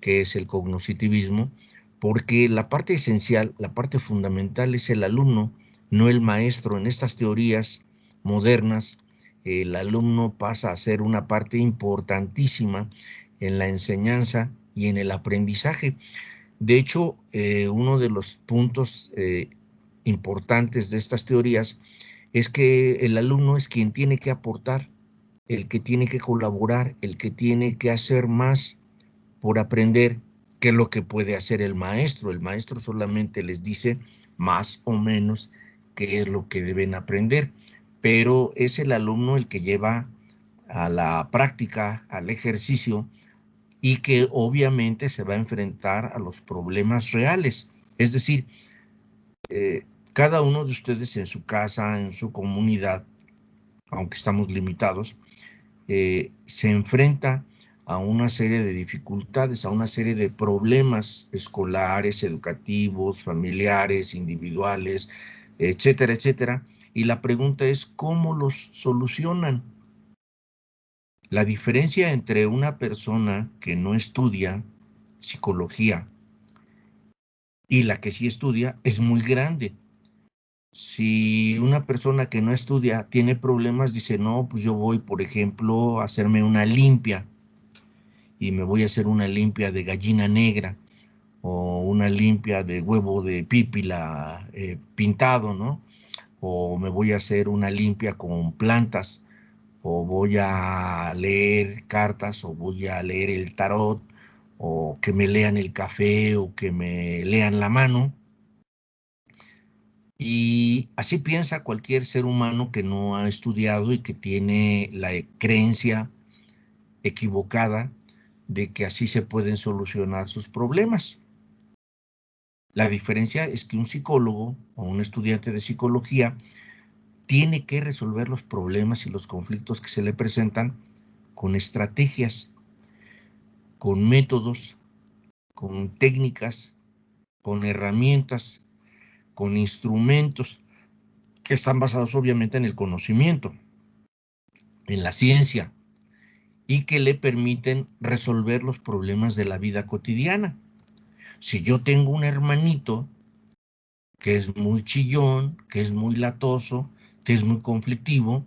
qué es el cognoscitivismo, porque la parte esencial, la parte fundamental es el alumno, no el maestro. En estas teorías modernas, el alumno pasa a ser una parte importantísima en la enseñanza y en el aprendizaje. De hecho, uno de los puntos importantes de estas teorías es que el alumno es quien tiene que aportar, el que tiene que colaborar, el que tiene que hacer más por aprender que lo que puede hacer el maestro. El maestro solamente les dice más o menos qué es lo que deben aprender, pero es el alumno el que lleva a la práctica, al ejercicio, y que obviamente se va a enfrentar a los problemas reales. Es decir, cada uno de ustedes en su casa, en su comunidad, aunque estamos limitados, se enfrenta a una serie de dificultades, a una serie de problemas escolares, educativos, familiares, individuales, etcétera, etcétera. Y la pregunta es, ¿cómo los solucionan? La diferencia entre una persona que no estudia psicología y la que sí estudia es muy grande. Si una persona que no estudia tiene problemas, dice, no, pues yo voy, por ejemplo, a hacerme una limpia y me voy a hacer una limpia de gallina negra o una limpia de huevo de pípila pintado, ¿no? O me voy a hacer una limpia con plantas, o voy a leer cartas, o voy a leer el tarot, o que me lean el café, o que me lean la mano. Y así piensa cualquier ser humano que no ha estudiado y que tiene la creencia equivocada de que así se pueden solucionar sus problemas. La diferencia es que un psicólogo o un estudiante de psicología tiene que resolver los problemas y los conflictos que se le presentan con estrategias, con métodos, con técnicas, con herramientas, con instrumentos que están basados obviamente en el conocimiento, en la ciencia, y que le permiten resolver los problemas de la vida cotidiana. Si yo tengo un hermanito que es muy chillón, que es muy latoso, que es muy conflictivo,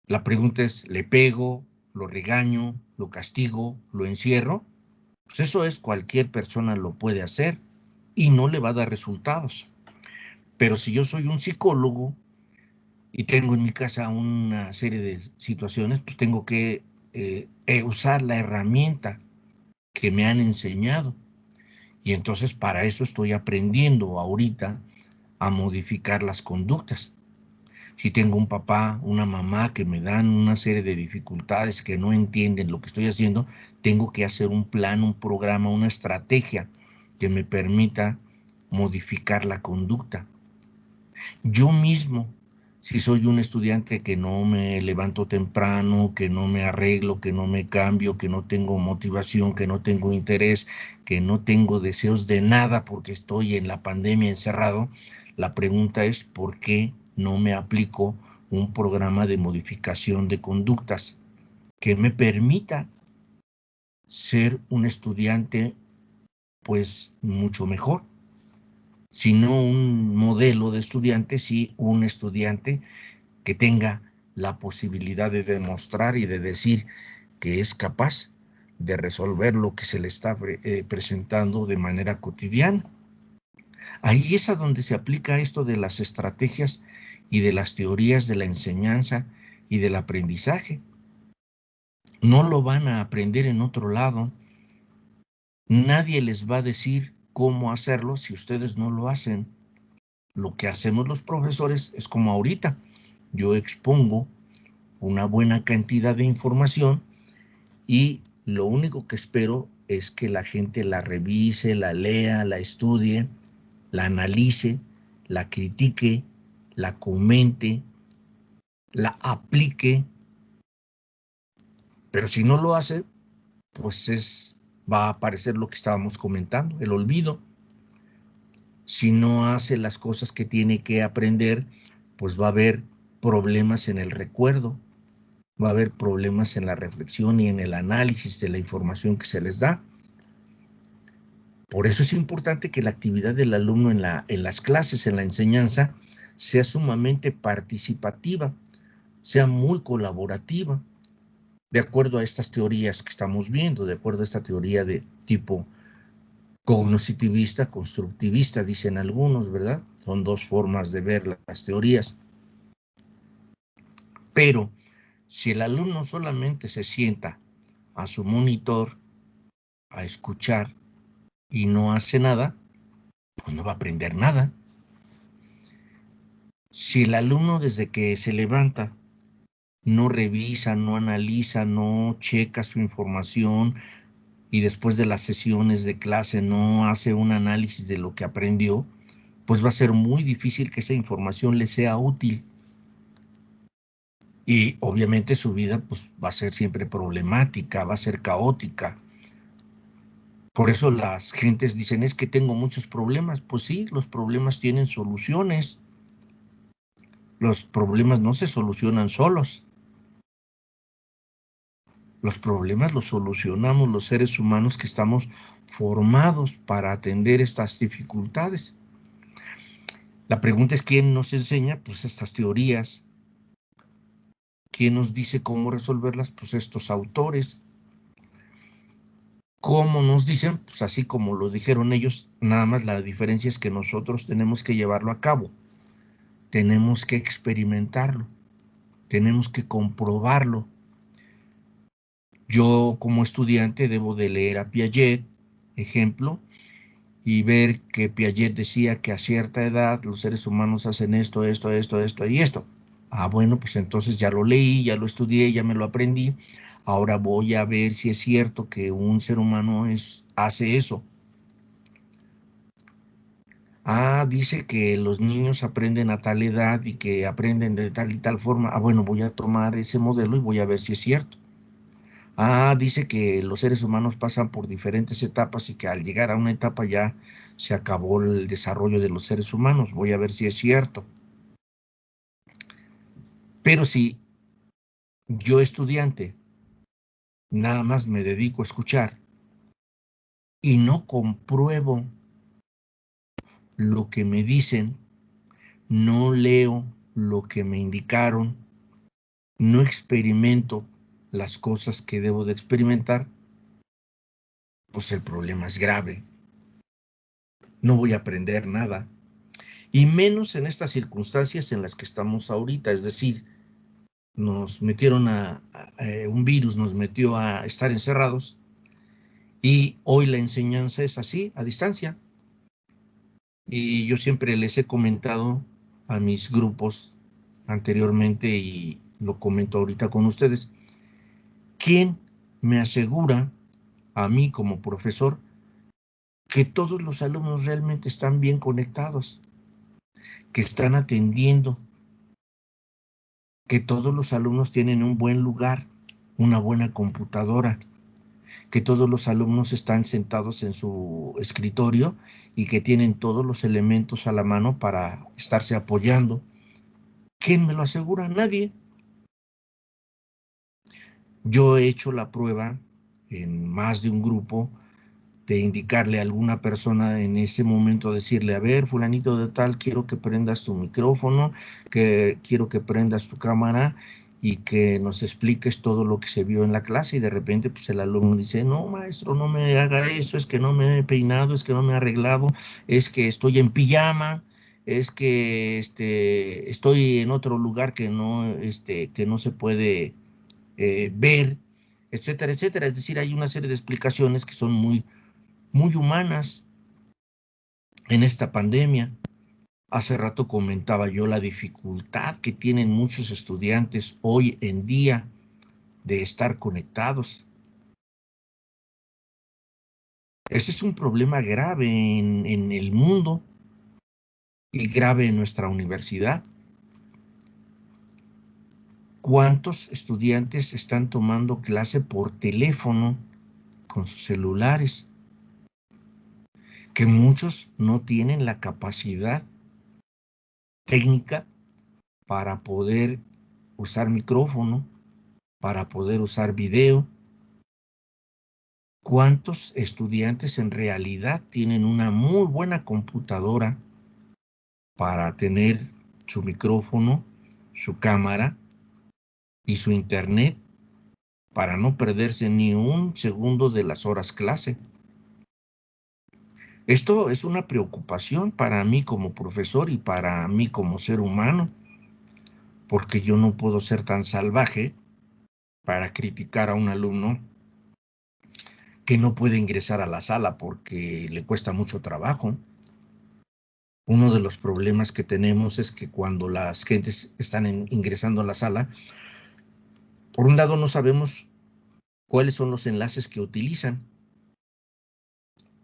la pregunta es, ¿le pego, lo regaño, lo castigo, lo encierro? Pues eso es, cualquier persona lo puede hacer. y no le va a dar resultados. Pero si yo soy un psicólogo y tengo en mi casa una serie de situaciones, pues tengo que usar la herramienta que me han enseñado. Y entonces para eso estoy aprendiendo ahorita a modificar las conductas. Si tengo un papá, una mamá que me dan una serie de dificultades, que no entienden lo que estoy haciendo, tengo que hacer un plan, un programa, una estrategia que me permita modificar la conducta. Yo mismo, si soy un estudiante que no me levanto temprano, que no me arreglo, que no me cambio, que no tengo motivación, que no tengo interés, que no tengo deseos de nada porque estoy en la pandemia encerrado, la pregunta es ¿por qué no me aplico un programa de modificación de conductas que me permita ser un estudiante pues mucho mejor? Si no un modelo de estudiante, sí un estudiante que tenga la posibilidad de demostrar y de decir que es capaz de resolver lo que se le está presentando de manera cotidiana. Ahí es a donde se aplica esto de las estrategias y de las teorías de la enseñanza y del aprendizaje. No lo van a aprender en otro lado. Nadie les va a decir cómo hacerlo si ustedes no lo hacen. Lo que hacemos los profesores es como ahorita. Yo expongo una buena cantidad de información y lo único que espero es que la gente la revise, la lea, la estudie, la analice, la critique, la comente, la aplique. Pero si no lo hace, pues va a aparecer lo que estábamos comentando, el olvido. Si no hace las cosas que tiene que aprender, pues va a haber problemas en el recuerdo, va a haber problemas en la reflexión y en el análisis de la información que se les da. Por eso es importante que la actividad del alumno en las clases, en la enseñanza, sea sumamente participativa, sea muy colaborativa, de acuerdo a estas teorías que estamos viendo, de acuerdo a esta teoría de tipo cognitivista, constructivista, dicen algunos, ¿verdad? Son dos formas de ver las teorías. Pero si el alumno solamente se sienta a su monitor a escuchar y no hace nada, pues no va a aprender nada. Si el alumno desde que se levanta no revisa, no analiza, no checa su información y después de las sesiones de clase no hace un análisis de lo que aprendió, pues va a ser muy difícil que esa información le sea útil. Y obviamente su vida pues, va a ser siempre problemática, va a ser caótica. Por eso las gentes dicen, es que tengo muchos problemas. Pues sí, los problemas tienen soluciones. Los problemas no se solucionan solos. Los problemas los solucionamos los seres humanos que estamos formados para atender estas dificultades. La pregunta es, ¿quién nos enseña? Pues estas teorías. ¿Quién nos dice cómo resolverlas? Pues estos autores. ¿Cómo nos dicen? Pues así como lo dijeron ellos, nada más la diferencia es que nosotros tenemos que llevarlo a cabo. Tenemos que experimentarlo. Tenemos que comprobarlo. Yo como estudiante debo de leer a Piaget, ejemplo, y ver que Piaget decía que a cierta edad los seres humanos hacen esto, esto, esto, esto y esto. Ah, bueno, pues entonces ya lo leí, ya lo estudié, ya me lo aprendí. Ahora voy a ver si es cierto que un ser humano hace eso. Ah, dice que los niños aprenden a tal edad y que aprenden de tal y tal forma. Ah, bueno, voy a tomar ese modelo y voy a ver si es cierto. Ah, dice que los seres humanos pasan por diferentes etapas y que al llegar a una etapa ya se acabó el desarrollo de los seres humanos. Voy a ver si es cierto. Pero si yo estudiante nada más me dedico a escuchar y no compruebo lo que me dicen, no leo lo que me indicaron, no experimento las cosas que debo de experimentar, pues el problema es grave. no voy a aprender nada. Y menos en estas circunstancias en las que estamos ahorita, es decir, nos metieron un virus nos metió a estar encerrados y hoy la enseñanza es así, a distancia. Y yo siempre les he comentado a mis grupos anteriormente y lo comento ahorita con ustedes, ¿quién me asegura a mí como profesor que todos los alumnos realmente están bien conectados, que están atendiendo, que todos los alumnos tienen un buen lugar, una buena computadora, que todos los alumnos están sentados en su escritorio y que tienen todos los elementos a la mano para estarse apoyando? ¿Quién me lo asegura? Nadie. Yo he hecho la prueba en más de un grupo de indicarle a alguna persona en ese momento, decirle, a ver, fulanito de tal, quiero que prendas tu micrófono, que quiero que prendas tu cámara y que nos expliques todo lo que se vio en la clase. Y de repente, pues el alumno dice, no, maestro, no me haga eso, es que no me he peinado, es que no me he arreglado, es que estoy en pijama, es que estoy en otro lugar que no se puede ver, etcétera, etcétera. Es decir, hay una serie de explicaciones que son muy humanas en esta pandemia. Hace rato comentaba yo la dificultad que tienen muchos estudiantes hoy en día de estar conectados. Ese es un problema grave en el mundo y grave en nuestra universidad. ¿Cuántos estudiantes están tomando clase por teléfono con sus celulares? Que muchos no tienen la capacidad técnica para poder usar micrófono, para poder usar video. ¿Cuántos estudiantes en realidad tienen una muy buena computadora para tener su micrófono, su cámara y su internet para no perderse ni un segundo de las horas clase? Esto es una preocupación para mí como profesor y para mí como ser humano, porque yo no puedo ser tan salvaje para criticar a un alumno que no puede ingresar a la sala porque le cuesta mucho trabajo. Uno de los problemas que tenemos es que cuando las gentes están ingresando a la sala, por un lado no sabemos cuáles son los enlaces que utilizan.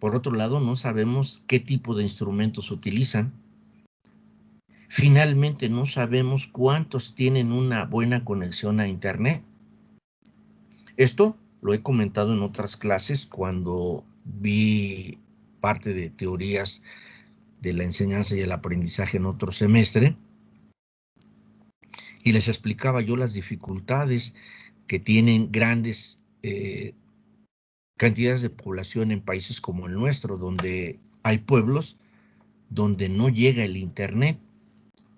Por otro lado, no sabemos qué tipo de instrumentos utilizan. Finalmente, no sabemos cuántos tienen una buena conexión a Internet. Esto lo he comentado en otras clases cuando vi parte de teorías de la enseñanza y el aprendizaje en otro semestre, y les explicaba yo las dificultades que tienen grandes cantidades de población en países como el nuestro, donde hay pueblos donde no llega el Internet,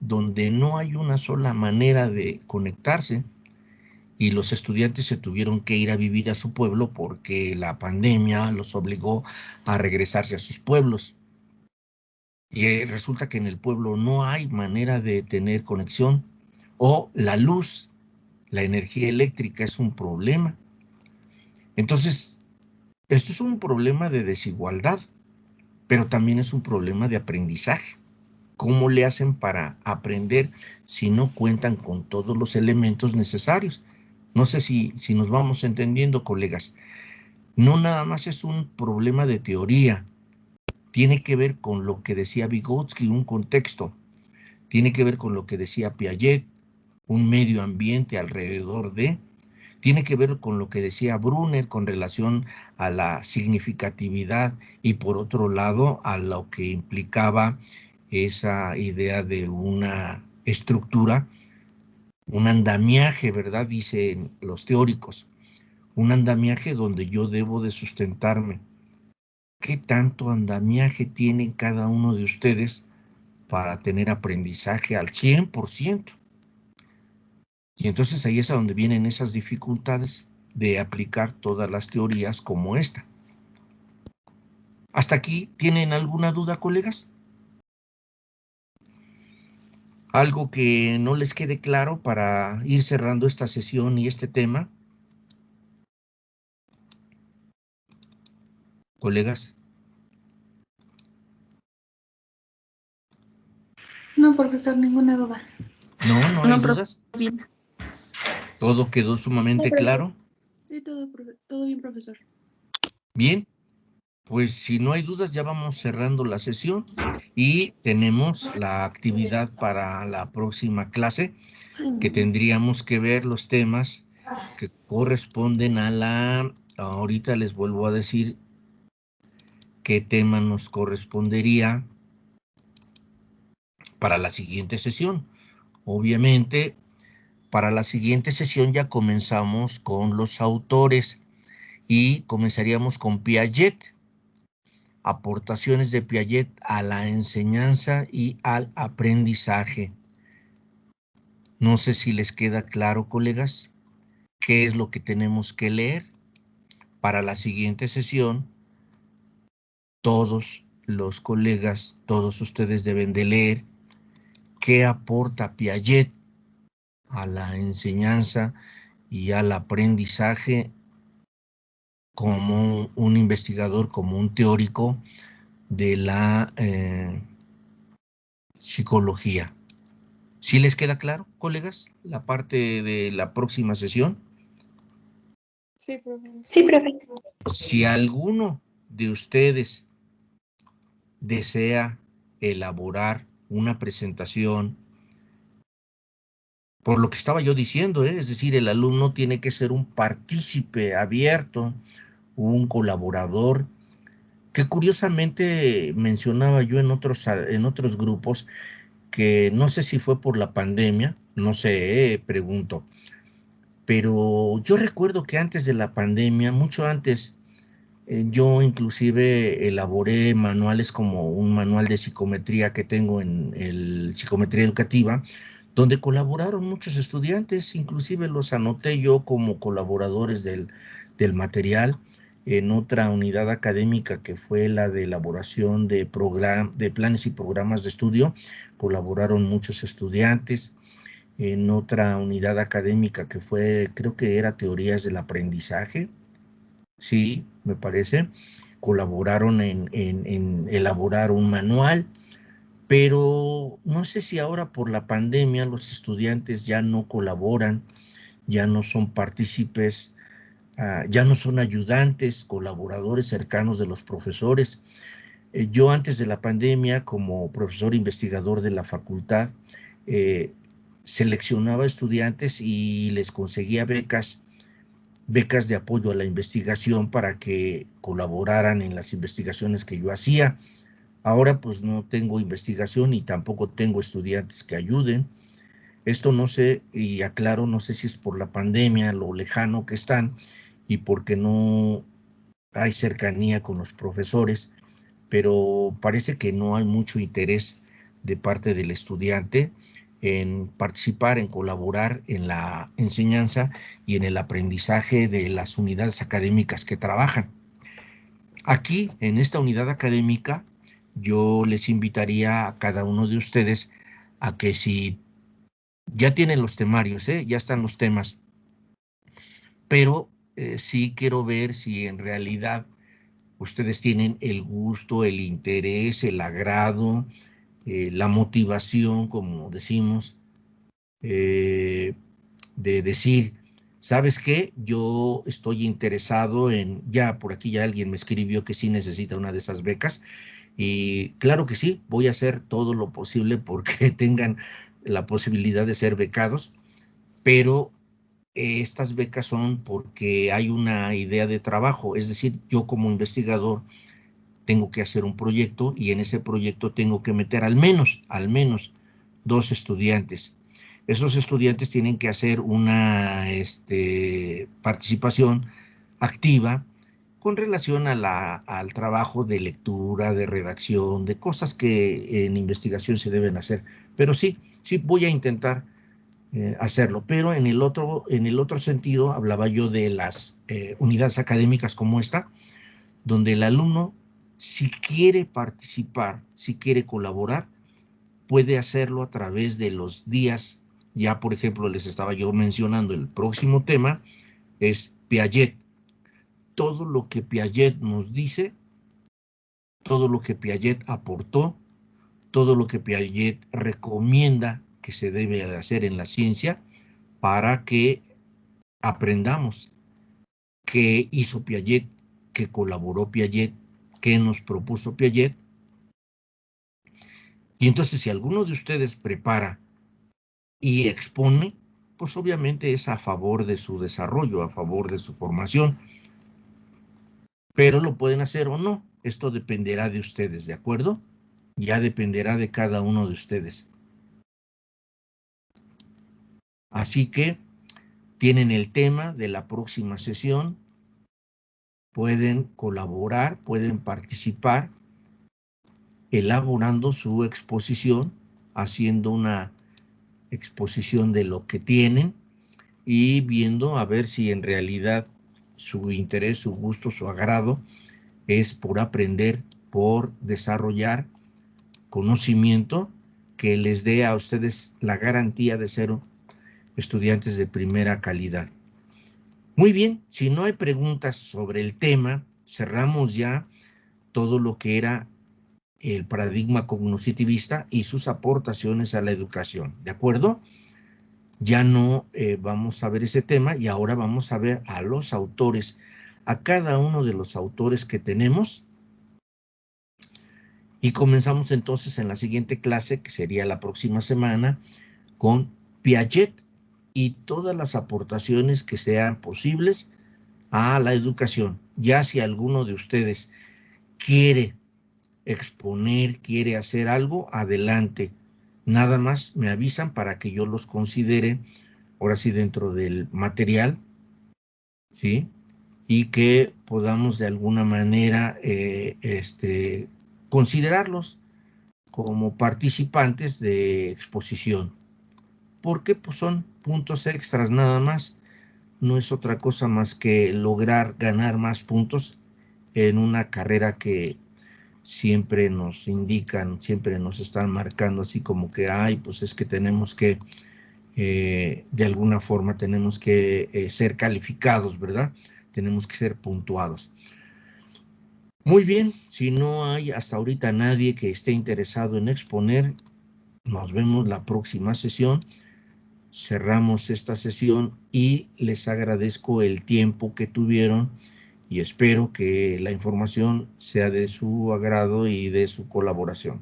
donde no hay una sola manera de conectarse, y los estudiantes se tuvieron que ir a vivir a su pueblo porque la pandemia los obligó a regresarse a sus pueblos. Y resulta que en el pueblo no hay manera de tener conexión, o la luz, la energía eléctrica es un problema. Entonces, esto es un problema de desigualdad, pero también es un problema de aprendizaje. ¿Cómo le hacen para aprender si no cuentan con todos los elementos necesarios? No sé si nos vamos entendiendo, colegas. No nada más es un problema de teoría. Tiene que ver con lo que decía Vygotsky, un contexto. Tiene que ver con lo que decía Piaget, un medio ambiente alrededor de. Tiene que ver con lo que decía Brunner con relación a la significatividad y, por otro lado, a lo que implicaba esa idea de una estructura, un andamiaje, ¿verdad? Dicen los teóricos, un andamiaje donde yo debo de sustentarme. ¿Qué tanto andamiaje tienen cada uno de ustedes para tener aprendizaje al 100%? Y entonces ahí es a donde vienen esas dificultades de aplicar todas las teorías como esta. ¿Hasta aquí tienen alguna duda, colegas? ¿Algo que no les quede claro para ir cerrando esta sesión y este tema? Colegas. No, profesor, ninguna duda. No hay No, dudas. bien. Todo quedó sumamente claro. Sí, todo bien, profesor. Bien, pues si no hay dudas ya vamos cerrando la sesión y tenemos la actividad para la próxima clase, que tendríamos que ver los temas que corresponden a la... Ahorita les vuelvo a decir qué tema nos correspondería para la siguiente sesión. Obviamente, para la siguiente sesión ya comenzamos con los autores y comenzaríamos con Piaget. Aportaciones de Piaget a la enseñanza y al aprendizaje. No sé si les queda claro, colegas, qué es lo que tenemos que leer. Para la siguiente sesión, todos los colegas, todos ustedes deben de leer qué aporta Piaget a la enseñanza y al aprendizaje como un investigador, como un teórico de la psicología. ¿Sí les queda claro, colegas, la parte de la próxima sesión? Sí, profesor. Sí, profe. Si alguno de ustedes desea elaborar una presentación, por lo que estaba yo diciendo, es decir, el alumno tiene que ser un partícipe abierto, un colaborador, que curiosamente mencionaba yo en otros grupos, que no sé si fue por la pandemia, no sé, pregunto, pero yo recuerdo que antes de la pandemia, mucho antes, yo inclusive elaboré manuales como un manual de psicometría que tengo en el Psicometría Educativa, donde colaboraron muchos estudiantes, inclusive los anoté yo como colaboradores del material. En otra unidad académica que fue la de elaboración de planes y programas de estudio, colaboraron muchos estudiantes. En otra unidad académica que fue, creo que era teorías del aprendizaje, sí, me parece, colaboraron en elaborar un manual, pero no sé si ahora por la pandemia los estudiantes ya no colaboran, ya no son partícipes, ya no son ayudantes, colaboradores cercanos de los profesores. Yo antes de la pandemia, como profesor investigador de la facultad, seleccionaba estudiantes y les conseguía becas de apoyo a la investigación para que colaboraran en las investigaciones que yo hacía. Ahora pues no tengo investigación y tampoco tengo estudiantes que ayuden. Esto no sé, y aclaro, no sé si es por la pandemia, lo lejano que están y porque no hay cercanía con los profesores, pero parece que no hay mucho interés de parte del estudiante en participar, en colaborar en la enseñanza y en el aprendizaje de las unidades académicas que trabajan. Aquí, en esta unidad académica, yo les invitaría a cada uno de ustedes a que si ya tienen los temarios, ya están los temas, pero sí quiero ver si en realidad ustedes tienen el gusto, el interés, el agrado, la motivación, como decimos, de decir, ¿sabes qué? Yo estoy interesado en, ya por aquí ya alguien me escribió que sí necesita una de esas becas, y claro que sí, voy a hacer todo lo posible porque tengan la posibilidad de ser becados, pero estas becas son porque hay una idea de trabajo, es decir, yo como investigador tengo que hacer un proyecto y en ese proyecto tengo que meter al menos 2 estudiantes. Esos estudiantes tienen que hacer una participación activa con relación al trabajo de lectura, de redacción, de cosas que en investigación se deben hacer. Pero sí voy a intentar hacerlo. Pero en el otro sentido hablaba yo de las unidades académicas como esta, donde el alumno Si quiere participar, si quiere colaborar, puede hacerlo a través de los días. Ya, por ejemplo, les estaba yo mencionando, el próximo tema es Piaget. Todo lo que Piaget nos dice, todo lo que Piaget aportó, todo lo que Piaget recomienda que se debe de hacer en la ciencia para que aprendamos qué hizo Piaget, qué colaboró Piaget, qué nos propuso Piaget. Y entonces, si alguno de ustedes prepara y expone, pues obviamente es a favor de su desarrollo, a favor de su formación, pero lo pueden hacer o no. Esto dependerá de ustedes, ¿de acuerdo? Ya dependerá de cada uno de ustedes. Así que tienen el tema de la próxima sesión, pueden colaborar, pueden participar, elaborando su exposición, haciendo una exposición de lo que tienen y viendo a ver si en realidad su interés, su gusto, su agrado es por aprender, por desarrollar conocimiento que les dé a ustedes la garantía de ser estudiantes de primera calidad. Muy bien, si no hay preguntas sobre el tema, cerramos ya todo lo que era el paradigma cognitivista y sus aportaciones a la educación, ¿de acuerdo? Ya no vamos a ver ese tema y ahora vamos a ver a los autores, a cada uno de los autores que tenemos. Y comenzamos entonces en la siguiente clase, que sería la próxima semana, con Piaget y todas las aportaciones que sean posibles a la educación. Ya si alguno de ustedes quiere exponer, quiere hacer algo, adelante. Nada más me avisan para que yo los considere, ahora sí, dentro del material, ¿sí? Y que podamos de alguna manera considerarlos como participantes de exposición. Porque pues, son puntos extras nada más. No es otra cosa más que lograr ganar más puntos en una carrera que siempre nos indican, siempre nos están marcando así como que, ay, pues es que tenemos que, de alguna forma tenemos que ser calificados, ¿verdad? Tenemos que ser puntuados. Muy bien, si no hay hasta ahorita nadie que esté interesado en exponer, nos vemos la próxima sesión. Cerramos esta sesión y les agradezco el tiempo que tuvieron y espero que la información sea de su agrado y de su colaboración.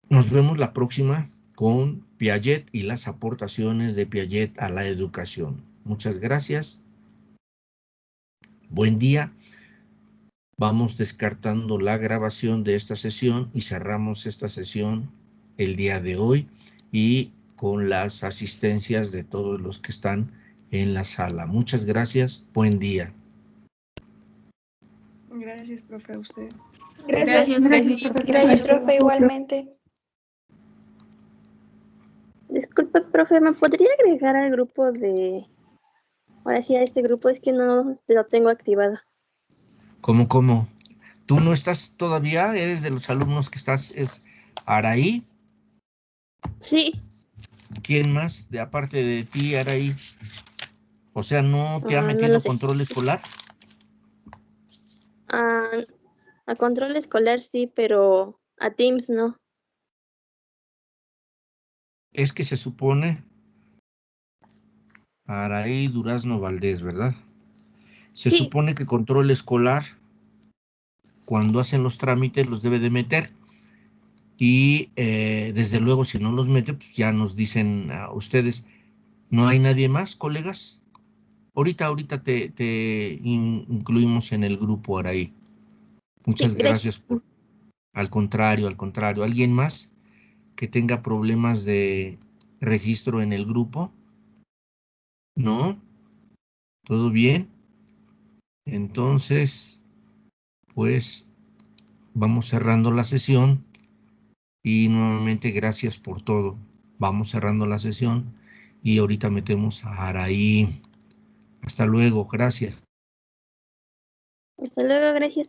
Nos vemos la próxima con Piaget y las aportaciones de Piaget a la educación. Muchas gracias. Buen día. Vamos descartando la grabación de esta sesión y cerramos esta sesión el día de hoy y con las asistencias de todos los que están en la sala. Muchas gracias. Buen día. Gracias, profe, a usted. Gracias, profe, igualmente. Disculpe, profe, ¿me podría agregar al grupo de... Ahora sí, a este grupo, es que no lo tengo activado. ¿Cómo? ¿Tú no estás todavía? ¿Eres de los alumnos que estás? ¿Es Araí? Sí. ¿Quién más? De aparte de ti, Araí. O sea, ¿no te ha metido No lo sé. control escolar? A control escolar sí, pero a Teams no. Es que se supone Araí Durazno Valdés, ¿verdad? Se Sí. supone que control escolar, cuando hacen los trámites, los debe de meter. Y desde luego, si no los mete, pues ya nos dicen a ustedes, ¿no hay nadie más, colegas? Ahorita te incluimos en el grupo, Araí. Muchas Sí, gracias. Al contrario. ¿Alguien más que tenga problemas de registro en el grupo? ¿No? ¿Todo bien? Entonces, pues vamos cerrando la sesión y nuevamente gracias por todo. Vamos cerrando la sesión y ahorita metemos a Araí. Hasta luego, gracias. Hasta luego, gracias.